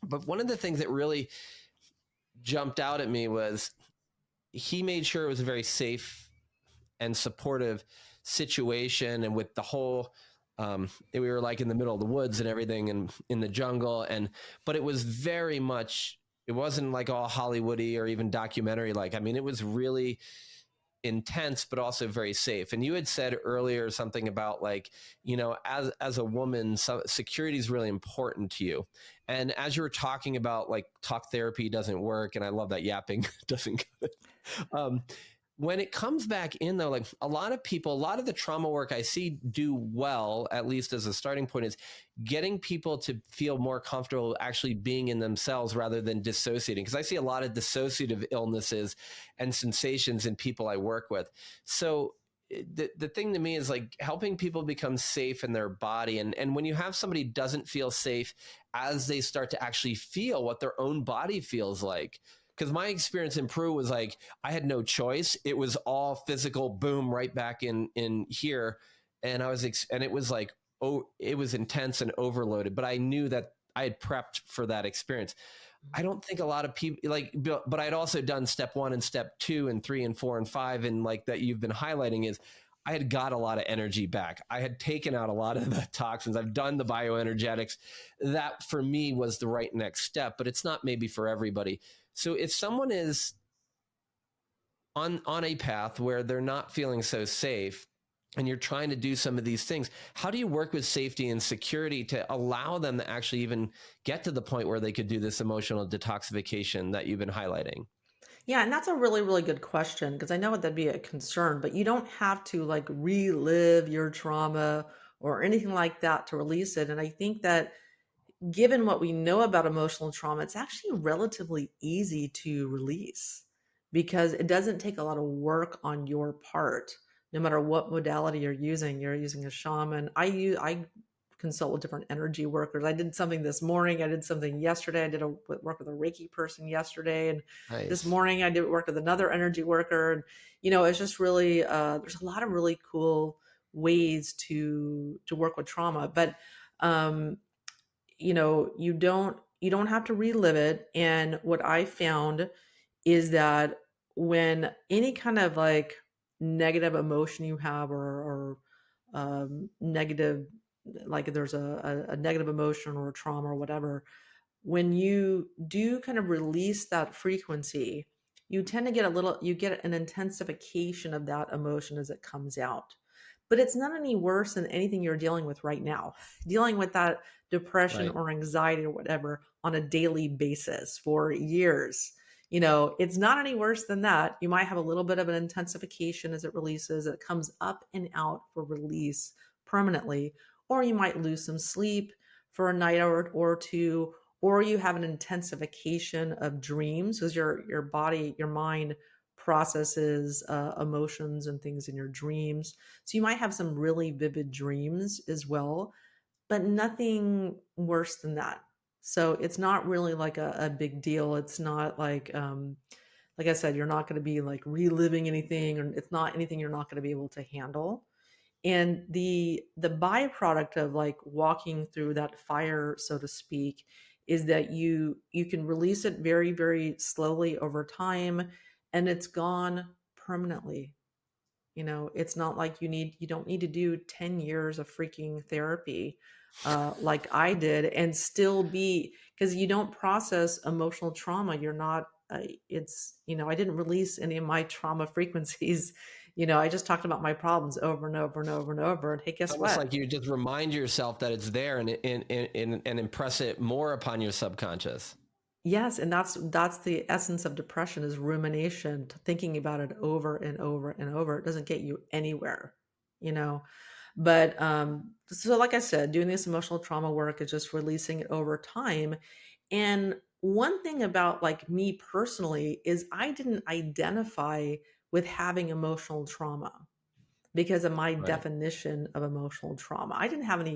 But one of the things that really jumped out at me was he made sure it was a very safe and supportive situation. And with the whole, we were like in the middle of the woods and everything and in the jungle. But it was very much, it wasn't like all Hollywoody or even documentary. Like, I mean, it was really intense, but also very safe. And you had said earlier something about like, as a woman, security is really important to you. And as you were talking about like talk therapy doesn't work, and I love that yapping doesn't when it comes back in though, like a lot of people, a lot of the trauma work I see do well, at least as a starting point, is getting people to feel more comfortable actually being in themselves rather than dissociating. Because I see a lot of dissociative illnesses and sensations in people I work with. So the thing to me is like helping people become safe in their body. And when you have somebody doesn't feel safe as they start to actually feel what their own body feels like, because my experience in Peru was like, I had no choice. It was all physical, boom, right back in here. And and it was like, oh, it was intense and overloaded, but I knew that I had prepped for that experience. I don't think a lot of people but I'd also done step 1 and step 2 and 3 and 4 and 5. And like that you've been highlighting is I had got a lot of energy back. I had taken out a lot of the toxins. I've done the bioenergetics. That for me was the right next step, but it's not maybe for everybody. So if someone is on a path where they're not feeling so safe and you're trying to do some of these things, how do you work with safety and security to allow them to actually even get to the point where they could do this emotional detoxification that you've been highlighting? Yeah, and that's a really, really good question because I know that'd be a concern, but you don't have to like relive your trauma or anything like that to release it. And I think that given what we know about emotional trauma, it's actually relatively easy to release because it doesn't take a lot of work on your part, no matter what modality you're using. You're using a shaman. I consult with different energy workers. I did something this morning. I did something yesterday. I did work with a Reiki person yesterday, and this Nice. morning I did work with another energy worker. And it's just really there's a lot of really cool ways to work with trauma, but um, you don't have to relive it. And what I found is that when any kind of like negative emotion you have or negative, like there's a negative emotion or a trauma or whatever, when you do kind of release that frequency, you tend to you get an intensification of that emotion as it comes out. But it's not any worse than anything you're dealing with right now. Dealing with that depression Right. or anxiety or whatever on a daily basis for years. It's not any worse than that. You might have a little bit of an intensification as it releases. It comes up and out for release permanently. or you might lose some sleep for a night or two, or you have an intensification of dreams because your body, your mind processes emotions and things in your dreams. So you might have some really vivid dreams as well, but nothing worse than that. So it's not really like a big deal. It's not like I said, you're not going to be like reliving anything, or it's not anything you're not going to be able to handle. And the byproduct of like walking through that fire, so to speak, is that you can release it very, very slowly over time, and it's gone permanently. It's not like you don't need to do 10 years of freaking therapy like I did and still be, because you don't process emotional trauma. You're not, I didn't release any of my trauma frequencies. I just talked about my problems over and over and over and over. And hey, It's guess almost what? like you just remind yourself that it's there and impress it more upon your subconscious. Yes, and that's the essence of depression, is rumination, thinking about it over and over and over. It doesn't get you anywhere, you know. But so like I said, doing this emotional trauma work is just releasing it over time. And one thing about like me personally is I didn't identify with having emotional trauma because of my Right. definition of emotional trauma. I didn't have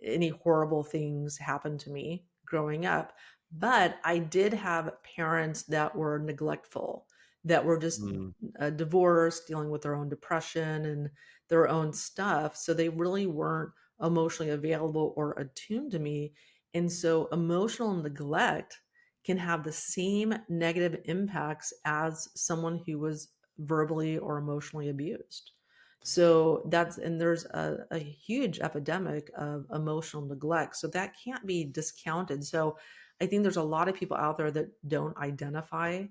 any horrible things happen to me growing up, but I did have parents that were neglectful, that were just Mm. divorced, dealing with their own depression and their own stuff. So they really weren't emotionally available or attuned to me. And so emotional neglect can have the same negative impacts as someone who was verbally or emotionally abused. So and there's a huge epidemic of emotional neglect. So that can't be discounted. So I think there's a lot of people out there that don't identify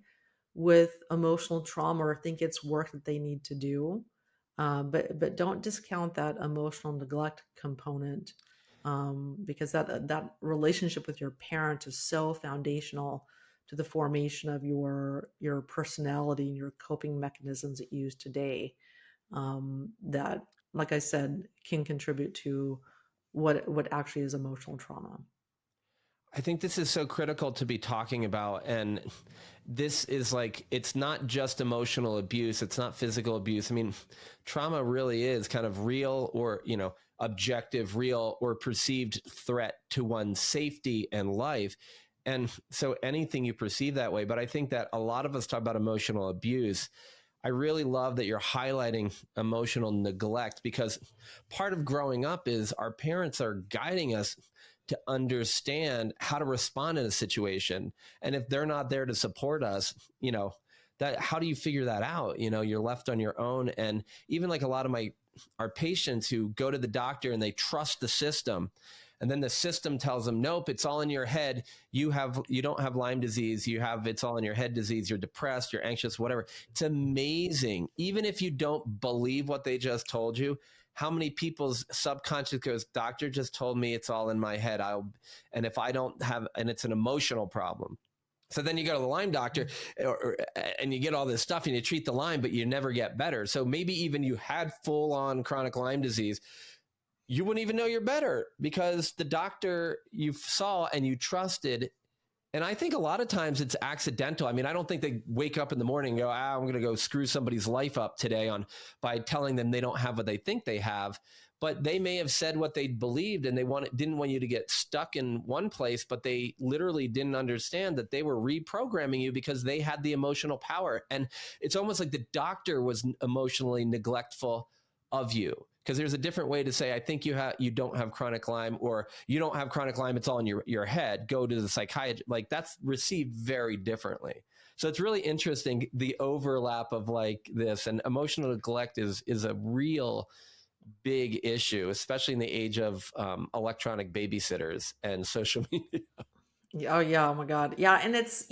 with emotional trauma or think it's work that they need to do. But don't discount that emotional neglect component, because that relationship with your parent is so foundational to the formation of your personality and your coping mechanisms that you use today, that, like I said, can contribute to what actually is emotional trauma. I think this is so critical to be talking about. And this is like, it's not just emotional abuse. It's not physical abuse. I mean, trauma really is kind of real or, objective, real or perceived threat to one's safety and life. And so anything you perceive that way. But I think that a lot of us talk about emotional abuse. I really love that you're highlighting emotional neglect, because part of growing up is our parents are guiding us to understand how to respond in a situation. And if they're not there to support us, that how do you figure that out? You're left on your own. And even like a lot of our patients who go to the doctor and they trust the system, and then the system tells them, nope, it's all in your head. You don't have Lyme disease. It's all in your head disease. You're depressed, you're anxious, whatever. It's amazing. Even if you don't believe what they just told you, how many people's subconscious goes, doctor just told me it's all in my head. And if I don't have, and it's an emotional problem. So then you go to the Lyme doctor and you get all this stuff and you treat the Lyme, but you never get better. So maybe even you had full on chronic Lyme disease, you wouldn't even know you're better because the doctor you saw and you trusted. And I think a lot of times it's accidental. I mean, I don't think they wake up in the morning and go, I'm going to go screw somebody's life up today by telling them they don't have what they think they have. But they may have said what they believed and didn't want you to get stuck in one place, but they literally didn't understand that they were reprogramming you because they had the emotional power. And it's almost like the doctor was emotionally neglectful of you. Because there's a different way to say, I think you don't have chronic Lyme, or you don't have chronic Lyme, it's all in your head. Go to the psychiatrist. Like, that's received very differently. So it's really interesting, the overlap of like this, and emotional neglect is a real big issue, especially in the age of electronic babysitters and social media. Oh yeah, oh my God. Yeah, and it's,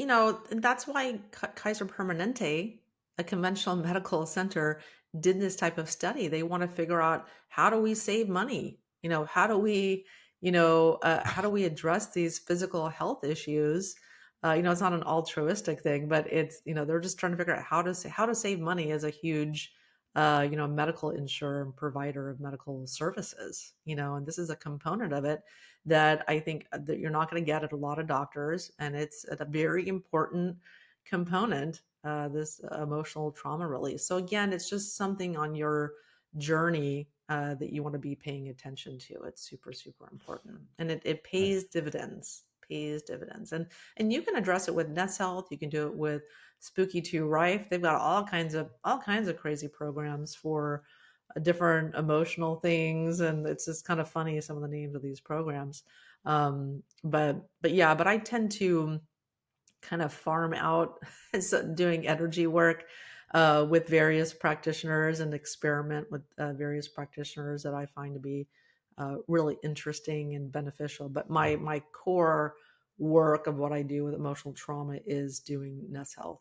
that's why Kaiser Permanente, a conventional medical center, did this type of study. They want to figure out, how do we save money? How do we address these physical health issues? It's not an altruistic thing, but it's, they're just trying to figure out how to save money is a huge medical insurer and provider of medical services, and this is a component of it that I think that you're not going to get at a lot of doctors. And it's a very important component, this emotional trauma release. So again, it's just something on your journey that you want to be paying attention to. It's super, super important. And it pays dividends. And you can address it with NES Health. You can do it with Spooky 2 Rife. They've got all kinds of crazy programs for different emotional things, and it's just kind of funny some of the names of these programs. But I tend to kind of farm out doing energy work with various practitioners and experiment with various practitioners that I find to be really interesting and beneficial. But my core work of what I do with emotional trauma is doing NES Health.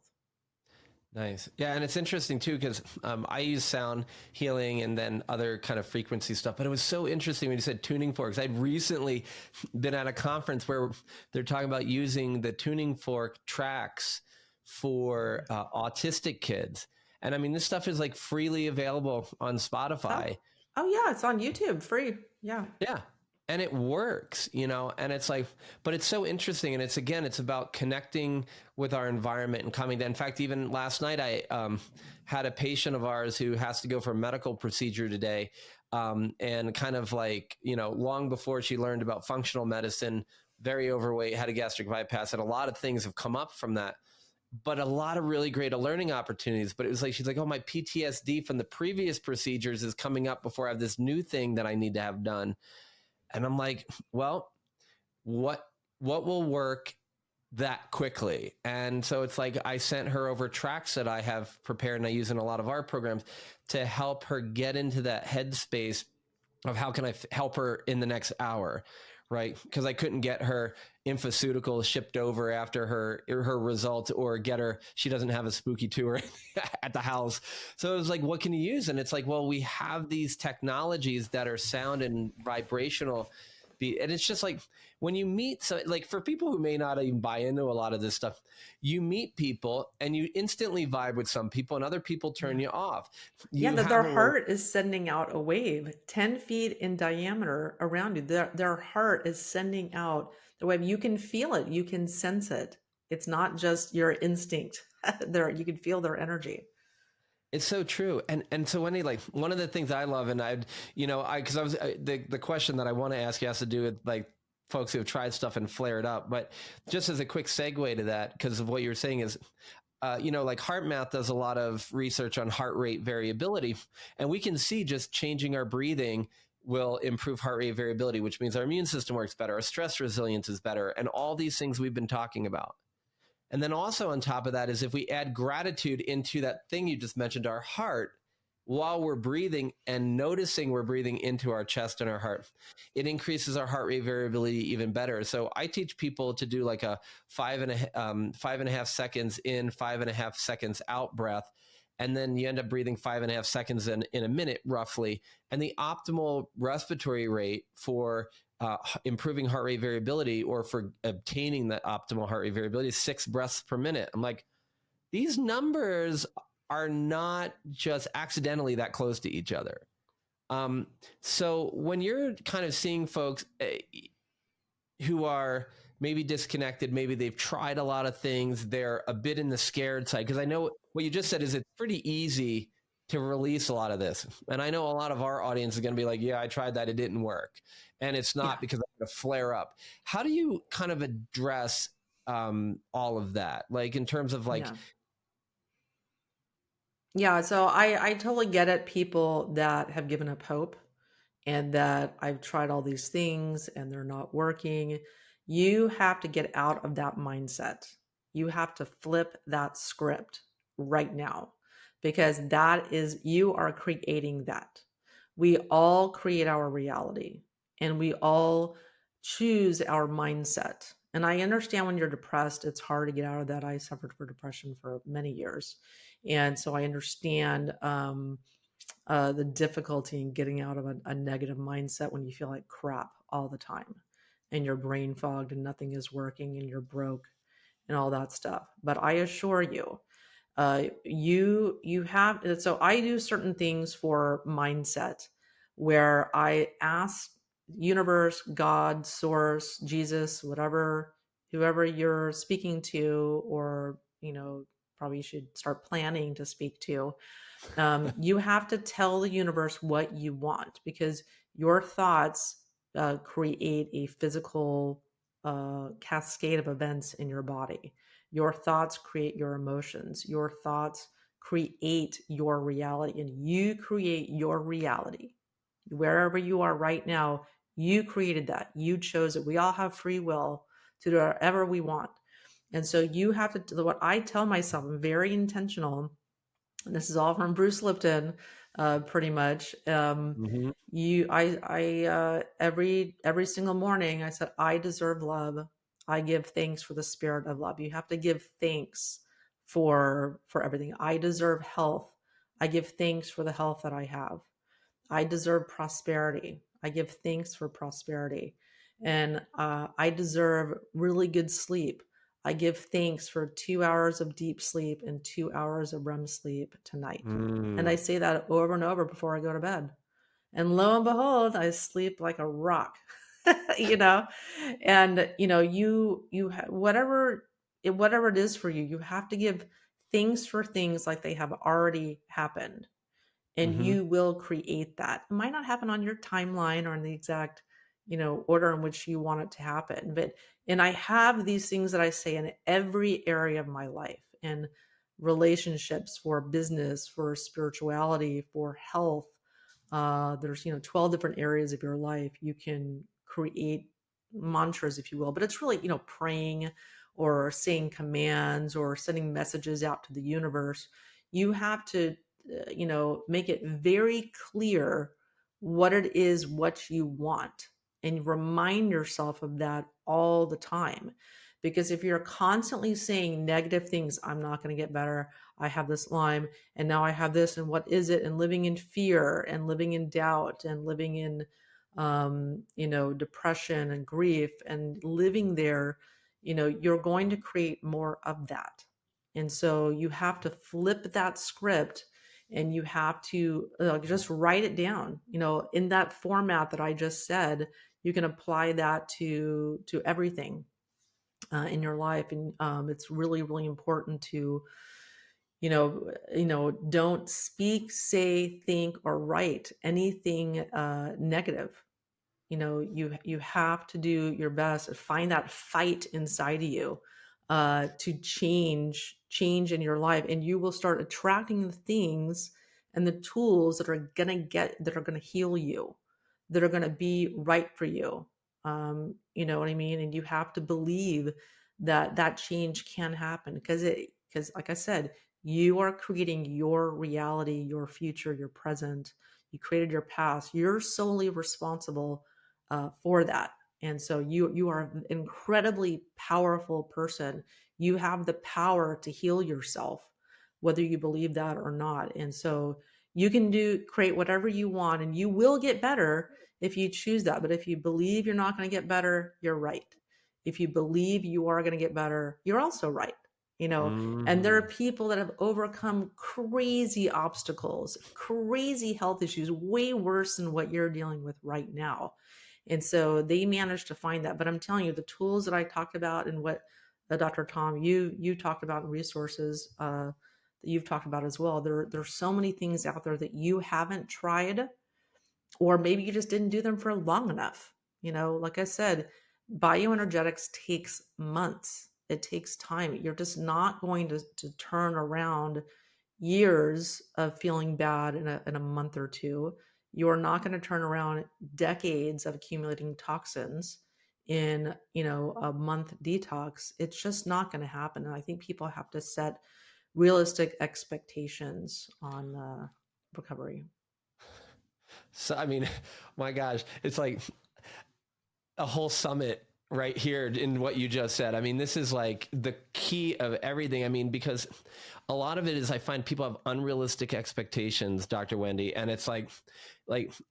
Nice. Yeah. And it's interesting too, because I use sound healing and then other kind of frequency stuff. But it was so interesting when you said tuning forks. I'd recently been at a conference where they're talking about using the tuning fork tracks for autistic kids. And I mean, this stuff is like freely available on Spotify. Oh yeah, it's on YouTube, free. Yeah. Yeah. And it works, and it's like, but it's so interesting. And it's about connecting with our environment and coming down. In fact, even last night, I had a patient of ours who has to go for a medical procedure today. And kind of like, long before she learned about functional medicine, very overweight, had a gastric bypass, and a lot of things have come up from that. But a lot of really great learning opportunities. But it was like, she's like, oh, my PTSD from the previous procedures is coming up before I have this new thing that I need to have done. And I'm like, well, what will work that quickly? And so it's like, I sent her over tracks that I have prepared and I use in a lot of our programs to help her get into that headspace of how can I help her in the next hour, right? Because I couldn't get her infoceuticals shipped over after her results, or get her, she doesn't have a spooky tour at the house. So it was like, what can you use? And it's like, well, we have these technologies that are sound and vibrational. And it's just like, when you meet, so like for people who may not even buy into a lot of this stuff, you meet people and you instantly vibe with some people and other people turn you off. That their heart is sending out a wave 10 feet in diameter around you. Their heart is sending out the wave. You can feel it. You can sense it. It's not just your instinct. You can feel their energy. It's so true. And so Wendy, like one of the things I love, and the question that I want to ask you has to do with like folks who have tried stuff and flared up. But just as a quick segue to that, because of what you're saying is, like HeartMath does a lot of research on heart rate variability, and we can see just changing our breathing will improve heart rate variability, which means our immune system works better, our stress resilience is better, and all these things we've been talking about. And then also on top of that is if we add gratitude into that thing you just mentioned, our heart, while we're breathing and noticing we're breathing into our chest and our heart, it increases our heart rate variability even better. So I teach people to do like a 5.5 seconds in, 5.5 seconds out breath. And then you end up breathing 5.5 seconds in a minute roughly. And the optimal respiratory rate for improving heart rate variability, or for obtaining that optimal heart rate variability, is 6 breaths per minute. I'm like, these numbers are not just accidentally that close to each other. So when you're kind of seeing folks who are maybe disconnected, maybe they've tried a lot of things, they're a bit in the scared side, because I know what you just said is it's pretty easy to release a lot of this. And I know a lot of our audience is going to be like, yeah, I tried that, it didn't work. And it's not because I'm going to flare up. How do you kind of address all of that? Like in terms of like, so I totally get it. People that have given up hope and that I've tried all these things and they're not working. You have to get out of that mindset. You have to flip that script right now, because you are creating that. We all create our reality and we all choose our mindset. And I understand when you're depressed, it's hard to get out of that. I suffered from depression for many years. And so I understand the difficulty in getting out of a negative mindset when you feel like crap all the time and you're brain fogged and nothing is working and you're broke and all that stuff. But I assure you, You have, so I do certain things for mindset where I ask universe, God, source, Jesus, whatever, whoever you're speaking to, or probably you should start planning to speak to. You have to tell the universe what you want, because your thoughts create a physical cascade of events in your body. Your thoughts create your emotions. Your thoughts create your reality, and you create your reality. Wherever you are right now, you created that. You chose it. We all have free will to do whatever we want. And so you have to do what I tell myself. I'm very intentional, and this is all from Bruce Lipton, pretty much. Mm-hmm. Every single morning, I said, I deserve love. I give thanks for the spirit of love. You have to give thanks for everything. I deserve health. I give thanks for the health that I have. I deserve prosperity. I give thanks for prosperity. And I deserve really good sleep. I give thanks for 2 hours of deep sleep and 2 hours of REM sleep tonight. And I Mm. say that over and over before I go to bed. And lo and behold, I sleep like a rock, you know? And, whatever it is for you, you have to give things for things like they have already happened, and Mm-hmm. you will create that. It might not happen on your timeline or in the exact, order in which you want it to happen. And I have these things that I say in every area of my life, in relationships, for business, for spirituality, for health. There's, 12 different areas of your life. You can create mantras, if you will, but it's really, praying or saying commands or sending messages out to the universe. You have to make it very clear what it is, what you want, and remind yourself of that all the time. Because if you're constantly saying negative things, I'm not going to get better, I have this Lyme, and now I have this, and what is it, and living in fear and living in doubt and living in depression and grief and living there, you're going to create more of that. And so you have to flip that script, and you have to just write it down, in that format that I just said. You can apply that to everything in your life. And it's really, really important to, don't speak, say, think, or write anything negative. You have to do your best, find that fight inside of you to change in your life, and you will start attracting the things and the tools that are going to heal you, that are going to be right for you. You know what I mean? And you have to believe that that change can happen, because like I said, you are creating your reality, your future, your present. You created your past. You're solely responsible for that. And so you are an incredibly powerful person. You have the power to heal yourself, whether you believe that or not. And so you can create whatever you want, and you will get better if you choose that. But if you believe you're not going to get better, you're right. If you believe you are going to get better, you're also right. And there are Mm-hmm. people that have overcome crazy obstacles, crazy health issues, way worse than what you're dealing with right now. And so they managed to find that. But I'm telling you, the tools that I talked about, and what Dr. Tom, you talked about, and resources that you've talked about as well. There's so many things out there that you haven't tried, or maybe you just didn't do them for long enough. Like I said, bioenergetics takes months. It takes time. You're just not going to turn around years of feeling bad in a month or two. You're not going to turn around decades of accumulating toxins in a month detox. It's just not going to happen. And I think people have to set realistic expectations on recovery. So, I mean, my gosh, it's like a whole summit right here in what you just said. I mean, this is like the key of everything. I mean, because a lot of it is I find people have unrealistic expectations, Dr. Wendy, and it's like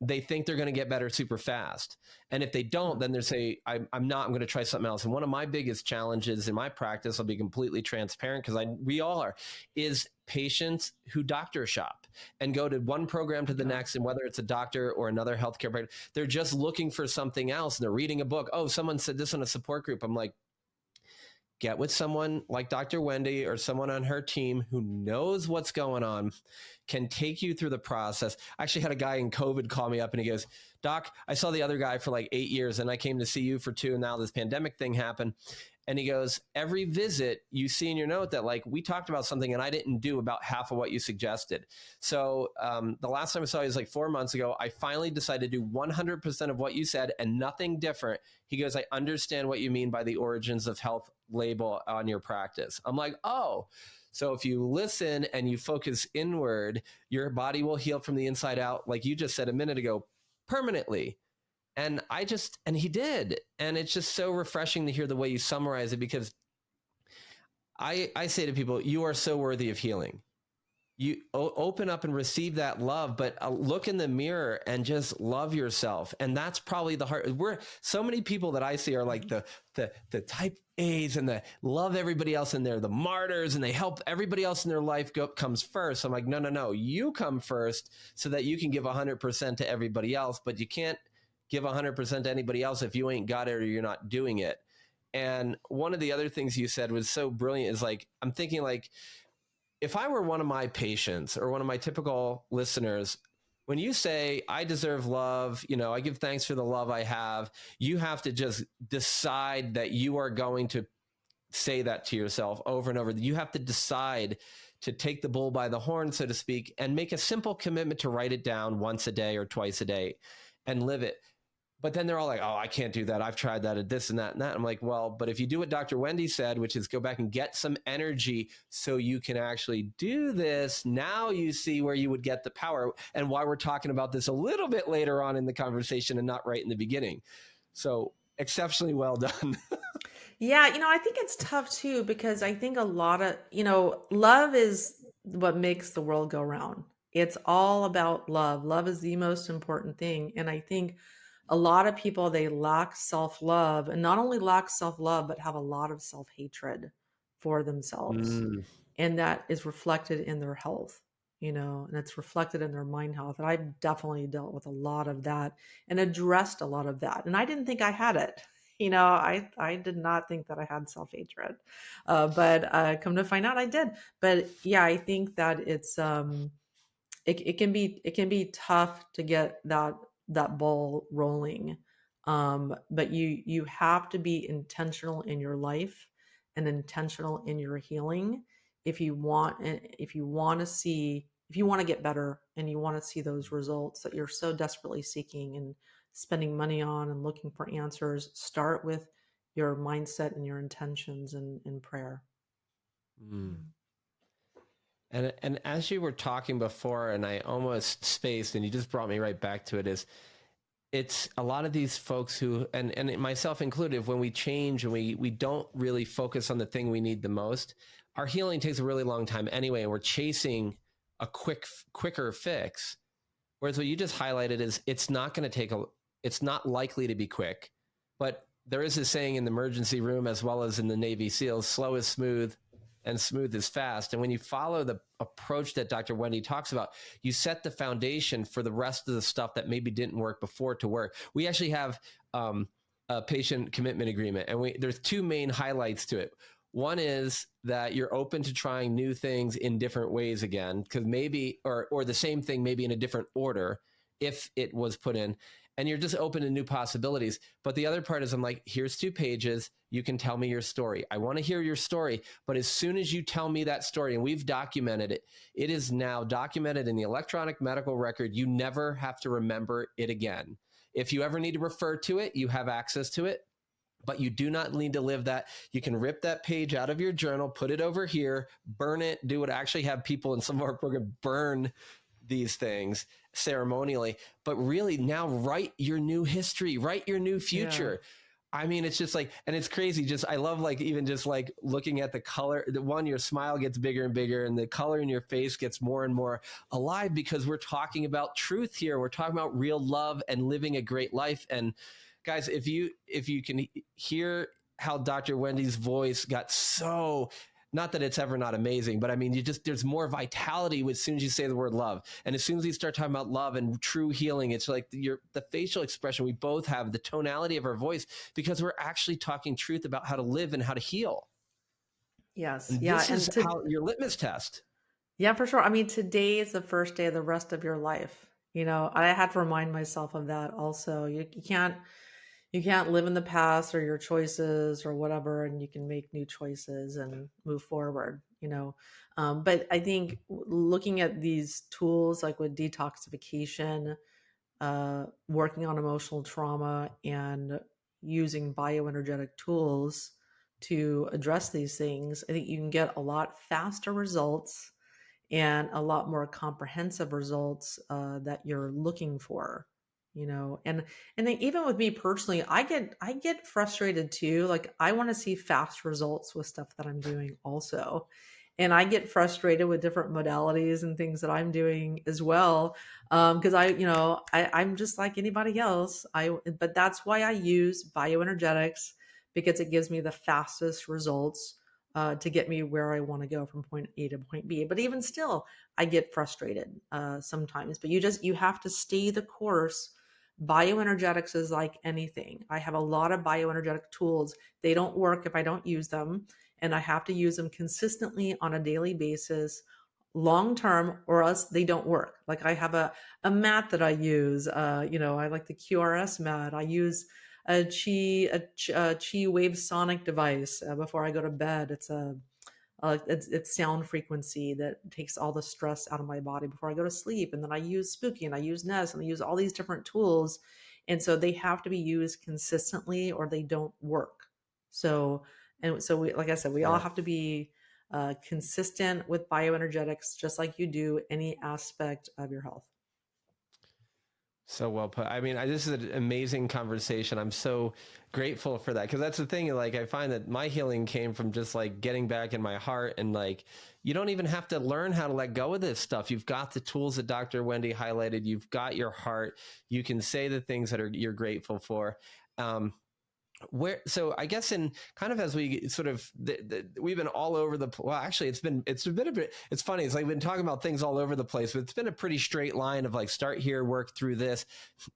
they think they're going to get better super fast. And if they don't, then they say, I'm not, I'm going to try something else. And one of my biggest challenges in my practice, I'll be completely transparent because we all are, is patients who doctor shop and go to one program to the next. And whether it's a doctor or another healthcare provider, they're just looking for something else. And they're reading a book. Oh, someone said this on a support group. I'm like, get with someone like Dr. Wendy or someone on her team who knows what's going on, can take you through the process. I actually had a guy in COVID call me up and he goes, Doc, I saw the other guy for like 8 years and I came to see you for 2. And now this pandemic thing happened. And he goes, every visit you see in your note that like we talked about something and I didn't do about half of what you suggested. So the last time I saw you was like 4 months ago. I finally decided to do 100% of what you said and nothing different. He goes, I understand what you mean by the origins of health label on your practice. I'm like, oh, so if you listen and you focus inward, your body will heal from the inside out, like you just said a minute ago, permanently. And he did. And it's just so refreshing to hear the way you summarize it, because I say to people, you are so worthy of healing. You open up and receive that love, but look in the mirror and just love yourself. And that's probably the heart. So many people that I see are like the type A's and the love everybody else, and they're the martyrs and they help everybody else in their life comes first. I'm like, no, you come first so that you can give 100% to everybody else, but you can't give 100% to anybody else if you ain't got it or you're not doing it. And one of the other things you said was so brilliant is like, I'm thinking like, if I were one of my patients or one of my typical listeners, when you say, I deserve love, I give thanks for the love I have, you have to just decide that you are going to say that to yourself over and over. You have to decide to take the bull by the horn, so to speak, and make a simple commitment to write it down once a day or twice a day and live it. But then they're all like, oh, I can't do that. I've tried that at this and that and that. I'm like, well, but if you do what Dr. Wendy said, which is go back and get some energy so you can actually do this, now you see where you would get the power and why we're talking about this a little bit later on in the conversation and not right in the beginning. So exceptionally well done. Yeah, I think it's tough too, because I think a lot of, love is what makes the world go round. It's all about love. Love is the most important thing. And I think a lot of people, they lack self-love, and not only lack self-love, but have a lot of self-hatred for themselves. And that is reflected in their health, and it's reflected in their mind health. And I've definitely dealt with a lot of that and addressed a lot of that. And I didn't think I had it. I did not think that I had self-hatred, but come to find out I did. But yeah, I think that it can be tough to get that ball rolling. But you have to be intentional in your life and intentional in your healing if you want to get better and you want to see those results that you're so desperately seeking and spending money on and looking for answers. Start with your mindset and your intentions and prayer. And as you were talking before, and I almost spaced, and you just brought me right back to it, it's a lot of these folks who, and myself included, when we change and we don't really focus on the thing we need the most, our healing takes a really long time anyway, and we're chasing a quicker fix. Whereas what you just highlighted is it's not likely to be quick, but there is a saying in the emergency room as well as in the Navy SEALs, slow is smooth and smooth is fast. And when you follow the approach that Dr. Wendy talks about, you set the foundation for the rest of the stuff that maybe didn't work before to work. We actually have a patient commitment agreement, and there's 2 main highlights to it. One is that you're open to trying new things in different ways again, because maybe, or the same thing, maybe in a different order if it was put in, and you're just open to new possibilities. But the other part is I'm like, here's 2 pages. You can tell me your story. I want to hear your story. But as soon as you tell me that story, and we've documented it, it is now documented in the electronic medical record. You never have to remember it again. If you ever need to refer to it, you have access to it. But you do not need to live that. You can rip that page out of your journal, put it over here, burn it, do what I actually have people in some of our program burn these things ceremonially. But really now write your new history, write your new future. I mean, it's just like, and it's crazy. Just, I love like, even just like looking at the color, the one, your smile gets bigger and bigger and the color in your face gets more and more alive because we're talking about truth here. We're talking about real love and living a great life. And guys, if you can hear how Dr. Wendy's voice got so, not that it's ever not amazing, but I mean, you just, there's more vitality as soon as you say the word love. And as soon as you start talking about love and true healing, it's like the facial expression we both have, the tonality of our voice, because we're actually talking truth about how to live and how to heal. Yes. And Yeah. this is how your litmus test. Yeah, for sure. I mean, today is the first day of the rest of your life. I had to remind myself of that also. You can't live in the past or your choices or whatever, and you can make new choices and move forward. But I think looking at these tools like with detoxification, working on emotional trauma, and using bioenergetic tools to address these things, I think you can get a lot faster results and a lot more comprehensive results that you're looking for. And then even with me personally, I get frustrated too. Like, I want to see fast results with stuff that I'm doing also, and I get frustrated with different modalities and things that I'm doing as well, because I'm just like anybody else. But that's why I use bioenergetics, because it gives me the fastest results to get me where I want to go from point A to point B. But even still, I get frustrated sometimes. But you have to stay the course. Bioenergetics is like anything. I have a lot of bioenergetic tools. They don't work if I don't use them, and I have to use them consistently on a daily basis, long term, or else they don't work. Like, I have a mat that I use. I like the QRS mat. I use a chi wave sonic device before I go to bed. It's sound frequency that takes all the stress out of my body before I go to sleep. And then I use Spooky, and I use Nest, and I use all these different tools. And so they have to be used consistently or they don't work. So, like I said, we all Yeah. have to be consistent with bioenergetics, just like you do any aspect of your health. So well put. I mean, this is an amazing conversation. I'm so grateful for that because that's the thing. Like, I find that my healing came from just like getting back in my heart, and like, you don't even have to learn how to let go of this stuff. You've got the tools that Dr. Wendy highlighted. You've got your heart. You can say the things that you're grateful for. So I guess in kind of as we sort of we've been all over the well, actually it's been a bit, it's funny, it's like we've been talking about things all over the place, but it's been a pretty straight line of like, start here, work through this,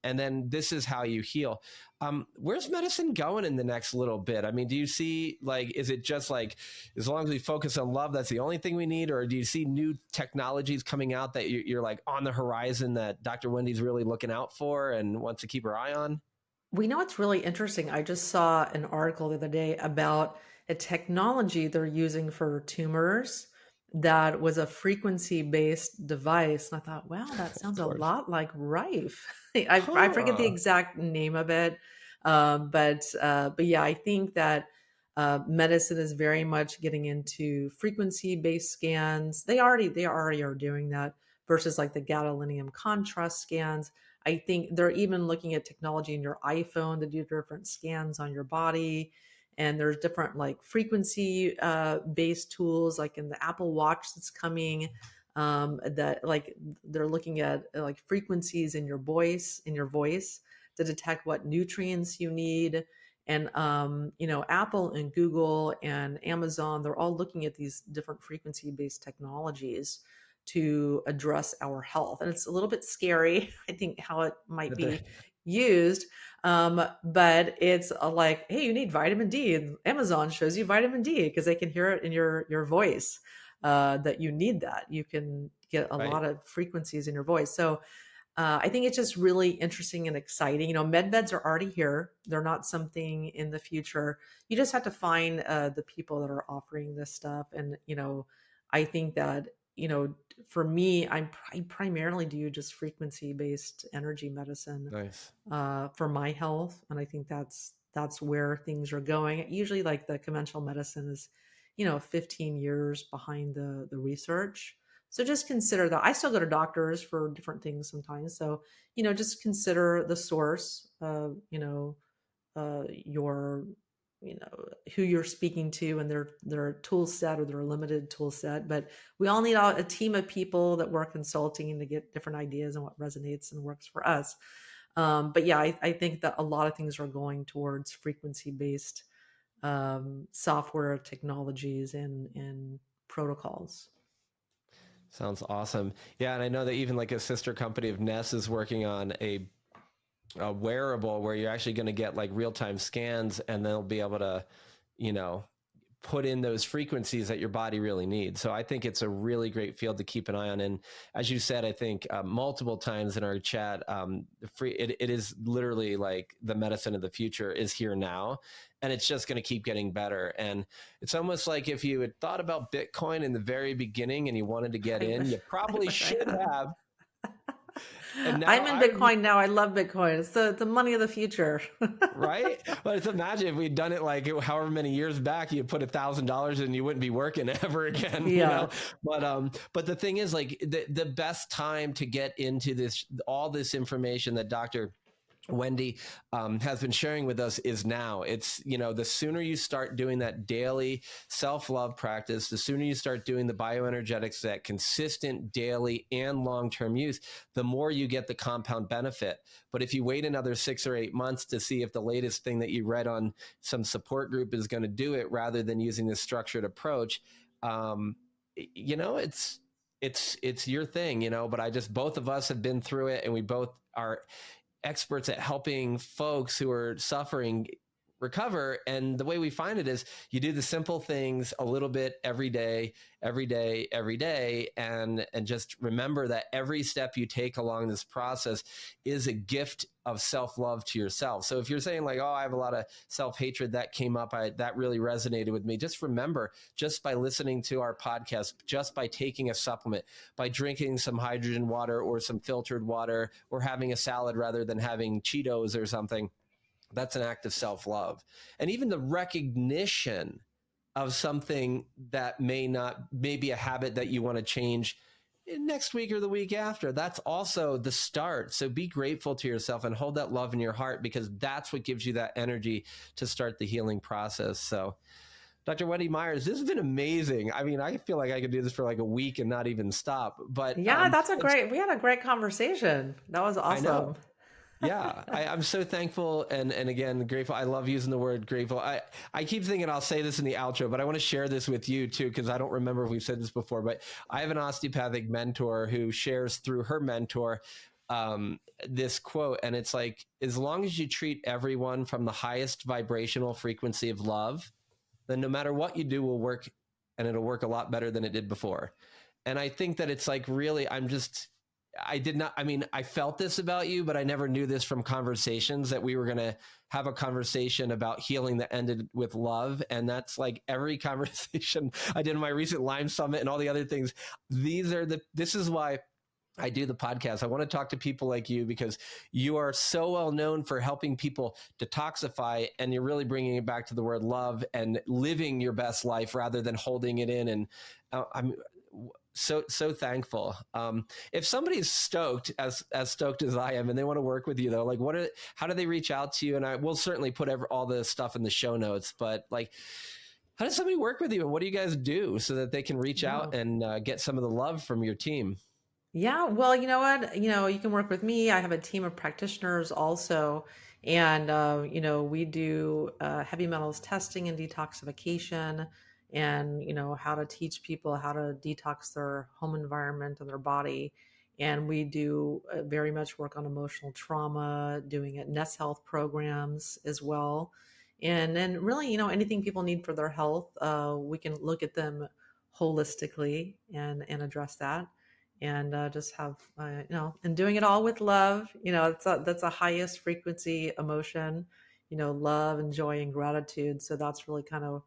and then this is how you heal. Where's medicine going in the next little bit? I mean, do you see, like, is it just like, as long as we focus on love, that's the only thing we need? Or do you see new technologies coming out that you're like on the horizon that Dr. Wendy's really looking out for and wants to keep her eye on? We know it's really interesting. I just saw an article the other day about a technology they're using for tumors that was a frequency based device. And I thought, wow, that Of sounds a course. lot like Rife. I forget the Huh. exact name of it. But yeah, I think that medicine is very much getting into frequency based scans. They already are doing that versus like the gadolinium contrast scans. I think they're even looking at technology in your iPhone to do different scans on your body. And there's different like frequency based tools like in the Apple Watch that's coming, that like they're looking at like frequencies in your voice to detect what nutrients you need. And Apple and Google and Amazon, they're all looking at these different frequency based technologies to address our health. And it's a little bit scary, I think, how it might That they- be used. But it's like, hey, you need vitamin D. And Amazon shows you vitamin D because they can hear it in your voice, that you need that. You can get a right. lot of frequencies in your voice. So I think it's just really interesting and exciting. Med beds are already here. They're not something in the future. You just have to find the people that are offering this stuff. And, I think that, for me, I primarily do just frequency based energy medicine Nice. for my health. And I think that's where things are going. Usually like the conventional medicine is, 15 years behind the research. So just consider that. I still go to doctors for different things sometimes. So, just consider the source of, your, who you're speaking to and their tool set or their limited tool set. But we all need a team of people that we're consulting to get different ideas and what resonates and works for us. But yeah, I think that a lot of things are going towards frequency-based software technologies and protocols. Sounds awesome. Yeah, and I know that even like a sister company of NES is working on a wearable where you're actually going to get like real-time scans, and they'll be able to, you know, put in those frequencies that your body really needs. So I think it's a really great field to keep an eye on. And as you said, I think multiple times in our chat, it is literally like the medicine of the future is here now, and it's just going to keep getting better. And it's almost like if you had thought about Bitcoin in the very beginning and you wanted to get in, you I probably wish I should had. have. And now I'm in Bitcoin now. I love Bitcoin. It's the money of the future. right? But it's imagine if we'd done it like however many years back, you put $1,000 and you wouldn't be working ever again, you Yeah. know? But the thing is, like, the best time to get into this, all this information that Dr. Wendy has been sharing with us is now. It's, the sooner you start doing that daily self-love practice, the sooner you start doing the bioenergetics, that consistent daily and long-term use, the more you get the compound benefit. But if you wait another 6 or 8 months to see if the latest thing that you read on some support group is going to do it, rather than using this structured approach, it's your thing, but both of us have been through it, and we both are experts at helping folks who are suffering recover. And the way we find it is you do the simple things a little bit every day, and just remember that every step you take along this process is a gift of self-love to yourself. So if you're saying like, oh, I have a lot of self-hatred that came up, that really resonated with me, just remember, just by listening to our podcast, just by taking a supplement, by drinking some hydrogen water or some filtered water, or having a salad rather than having Cheetos or something, that's an act of self-love. And even the recognition of something that may be a habit that you want to change next week or the week after, that's also the start. So be grateful to yourself and hold that love in your heart, because that's what gives you that energy to start the healing process. So Dr. Wendy Myers, this has been amazing. I mean, I feel like I could do this for like a week and not even stop. But Yeah, we had a great conversation. That was I awesome. know. Yeah, I'm so thankful and again, grateful. I love using the word grateful. I keep thinking I'll say this in the outro, but I want to share this with you too, because I don't remember if we've said this before, but I have an osteopathic mentor who shares through her mentor this quote, and it's like, as long as you treat everyone from the highest vibrational frequency of love, then no matter what you do will work, and it'll work a lot better than it did before. And I think that it's like, really, I felt this about you, but I never knew this from conversations, that we were going to have a conversation about healing that ended with love. And that's like every conversation I did in my recent Lyme summit and all the other things. This is why I do the podcast. I want to talk to people like you, because you are so well known for helping people detoxify, and you're really bringing it back to the word love and living your best life rather than holding it in. And I'm so thankful. If somebody's stoked, as stoked as I am, and they want to work with you, though, like how do they reach out to you? And I will certainly put all the stuff in the show notes, but like, how does somebody work with you, and what do you guys do so that they can reach out Yeah. and get some of the love from your team? Yeah, well, you know what? You can work with me. I have a team of practitioners also, and we do heavy metals testing and detoxification, and how to teach people how to detox their home environment and their body. And we do very much work on emotional trauma, doing NES Health programs as well, and then really, anything people need for their health, we can look at them holistically and address that, and just have and doing it all with love. That's a highest frequency emotion, love and joy and gratitude. So that's really kind of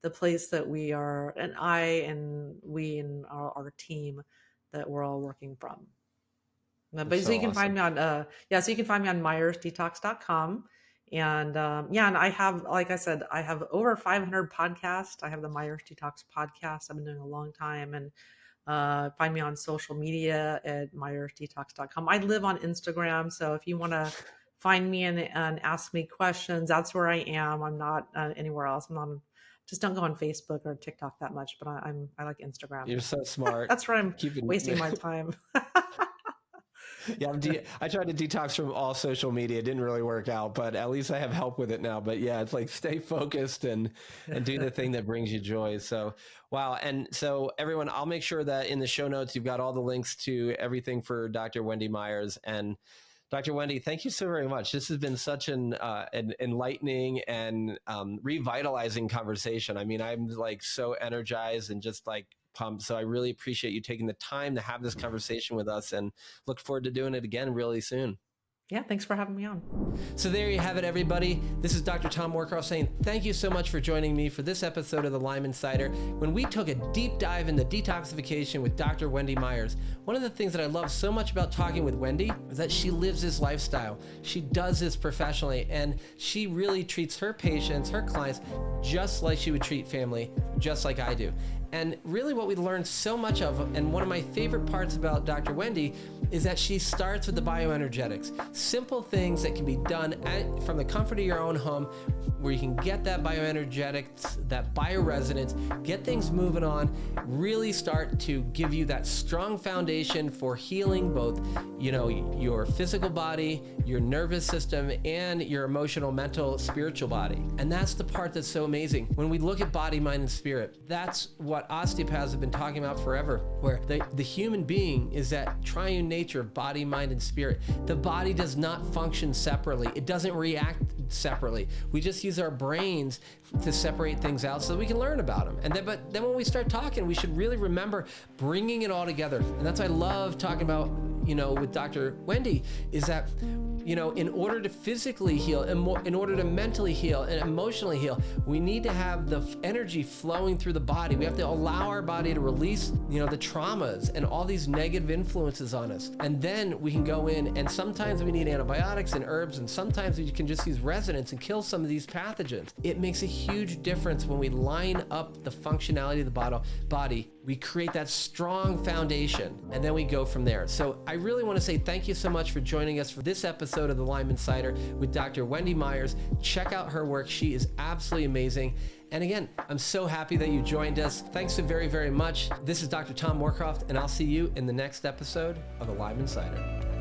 the place that we are, and we and our team, that we're all working from. That's But so so you can find awesome. me on so you can find me on myersdetox.com. And and I have, like I said, I have over 500 podcasts. I have the Myers Detox podcast. I've been doing a long time. And find me on social media at myersdetox.com. I live on Instagram, so if you want to find me and ask me questions. That's where I am. I'm not anywhere else. I'm not, just don't go on Facebook or TikTok that much, but I like Instagram. You're so smart. That's where I'm Keeping wasting my time. Yeah, I tried to detox from all social media. It didn't really work out, but at least I have help with it now. But yeah, it's like stay focused and do the thing that brings you joy. So, wow. And so everyone, I'll make sure that in the show notes, you've got all the links to everything for Dr. Wendy Myers. And Dr. Wendy, thank you so very much. This has been such an enlightening and revitalizing conversation. I mean, I'm like so energized and just like pumped. So I really appreciate you taking the time to have this conversation with us, and look forward to doing it again really soon. Yeah, thanks for having me on. So there you have it, everybody. This is Dr. Tom Moorcroft saying thank you so much for joining me for this episode of the Lyme Insider, when we took a deep dive into detoxification with Dr. Wendy Myers. One of the things that I love so much about talking with Wendy is that she lives this lifestyle. She does this professionally, and she really treats her patients, her clients, just like she would treat family, just like I do. And really what we learned so much of, and one of my favorite parts about Dr. Wendy, is that she starts with the bioenergetics. Simple things that can be done from the comfort of your own home, where you can get that bioenergetics, that bioresonance, get things moving on, really start to give you that strong foundation for healing both, your physical body, your nervous system, and your emotional, mental, spiritual body. And that's the part that's so amazing. When we look at body, mind, and spirit, that's what osteopaths have been talking about forever, where the human being is that triune nature of body, mind, and spirit. The body does not function separately. It doesn't react separately. We just use our brains to separate things out so that we can learn about them. But then when we start talking, we should really remember bringing it all together. And that's what I love talking about, with Dr. Wendy, is that, in order to physically heal, and in order to mentally heal and emotionally heal, we need to have the energy flowing through the body. We have to allow our body to release, the traumas and all these negative influences on us. And then we can go in, and sometimes we need antibiotics and herbs, and sometimes we can just use resonance and kill some of these pathogens. It makes a huge difference when we line up the functionality of the body. We create that strong foundation, and then we go from there. So I really want to say thank you so much for joining us for this episode of the Lyme Insider with Dr. Wendy Myers. Check out her work. She is absolutely amazing. And again, I'm so happy that you joined us. Thanks so very, very much. This is Dr. Tom Moorcroft, and I'll see you in the next episode of the Lyme Insider.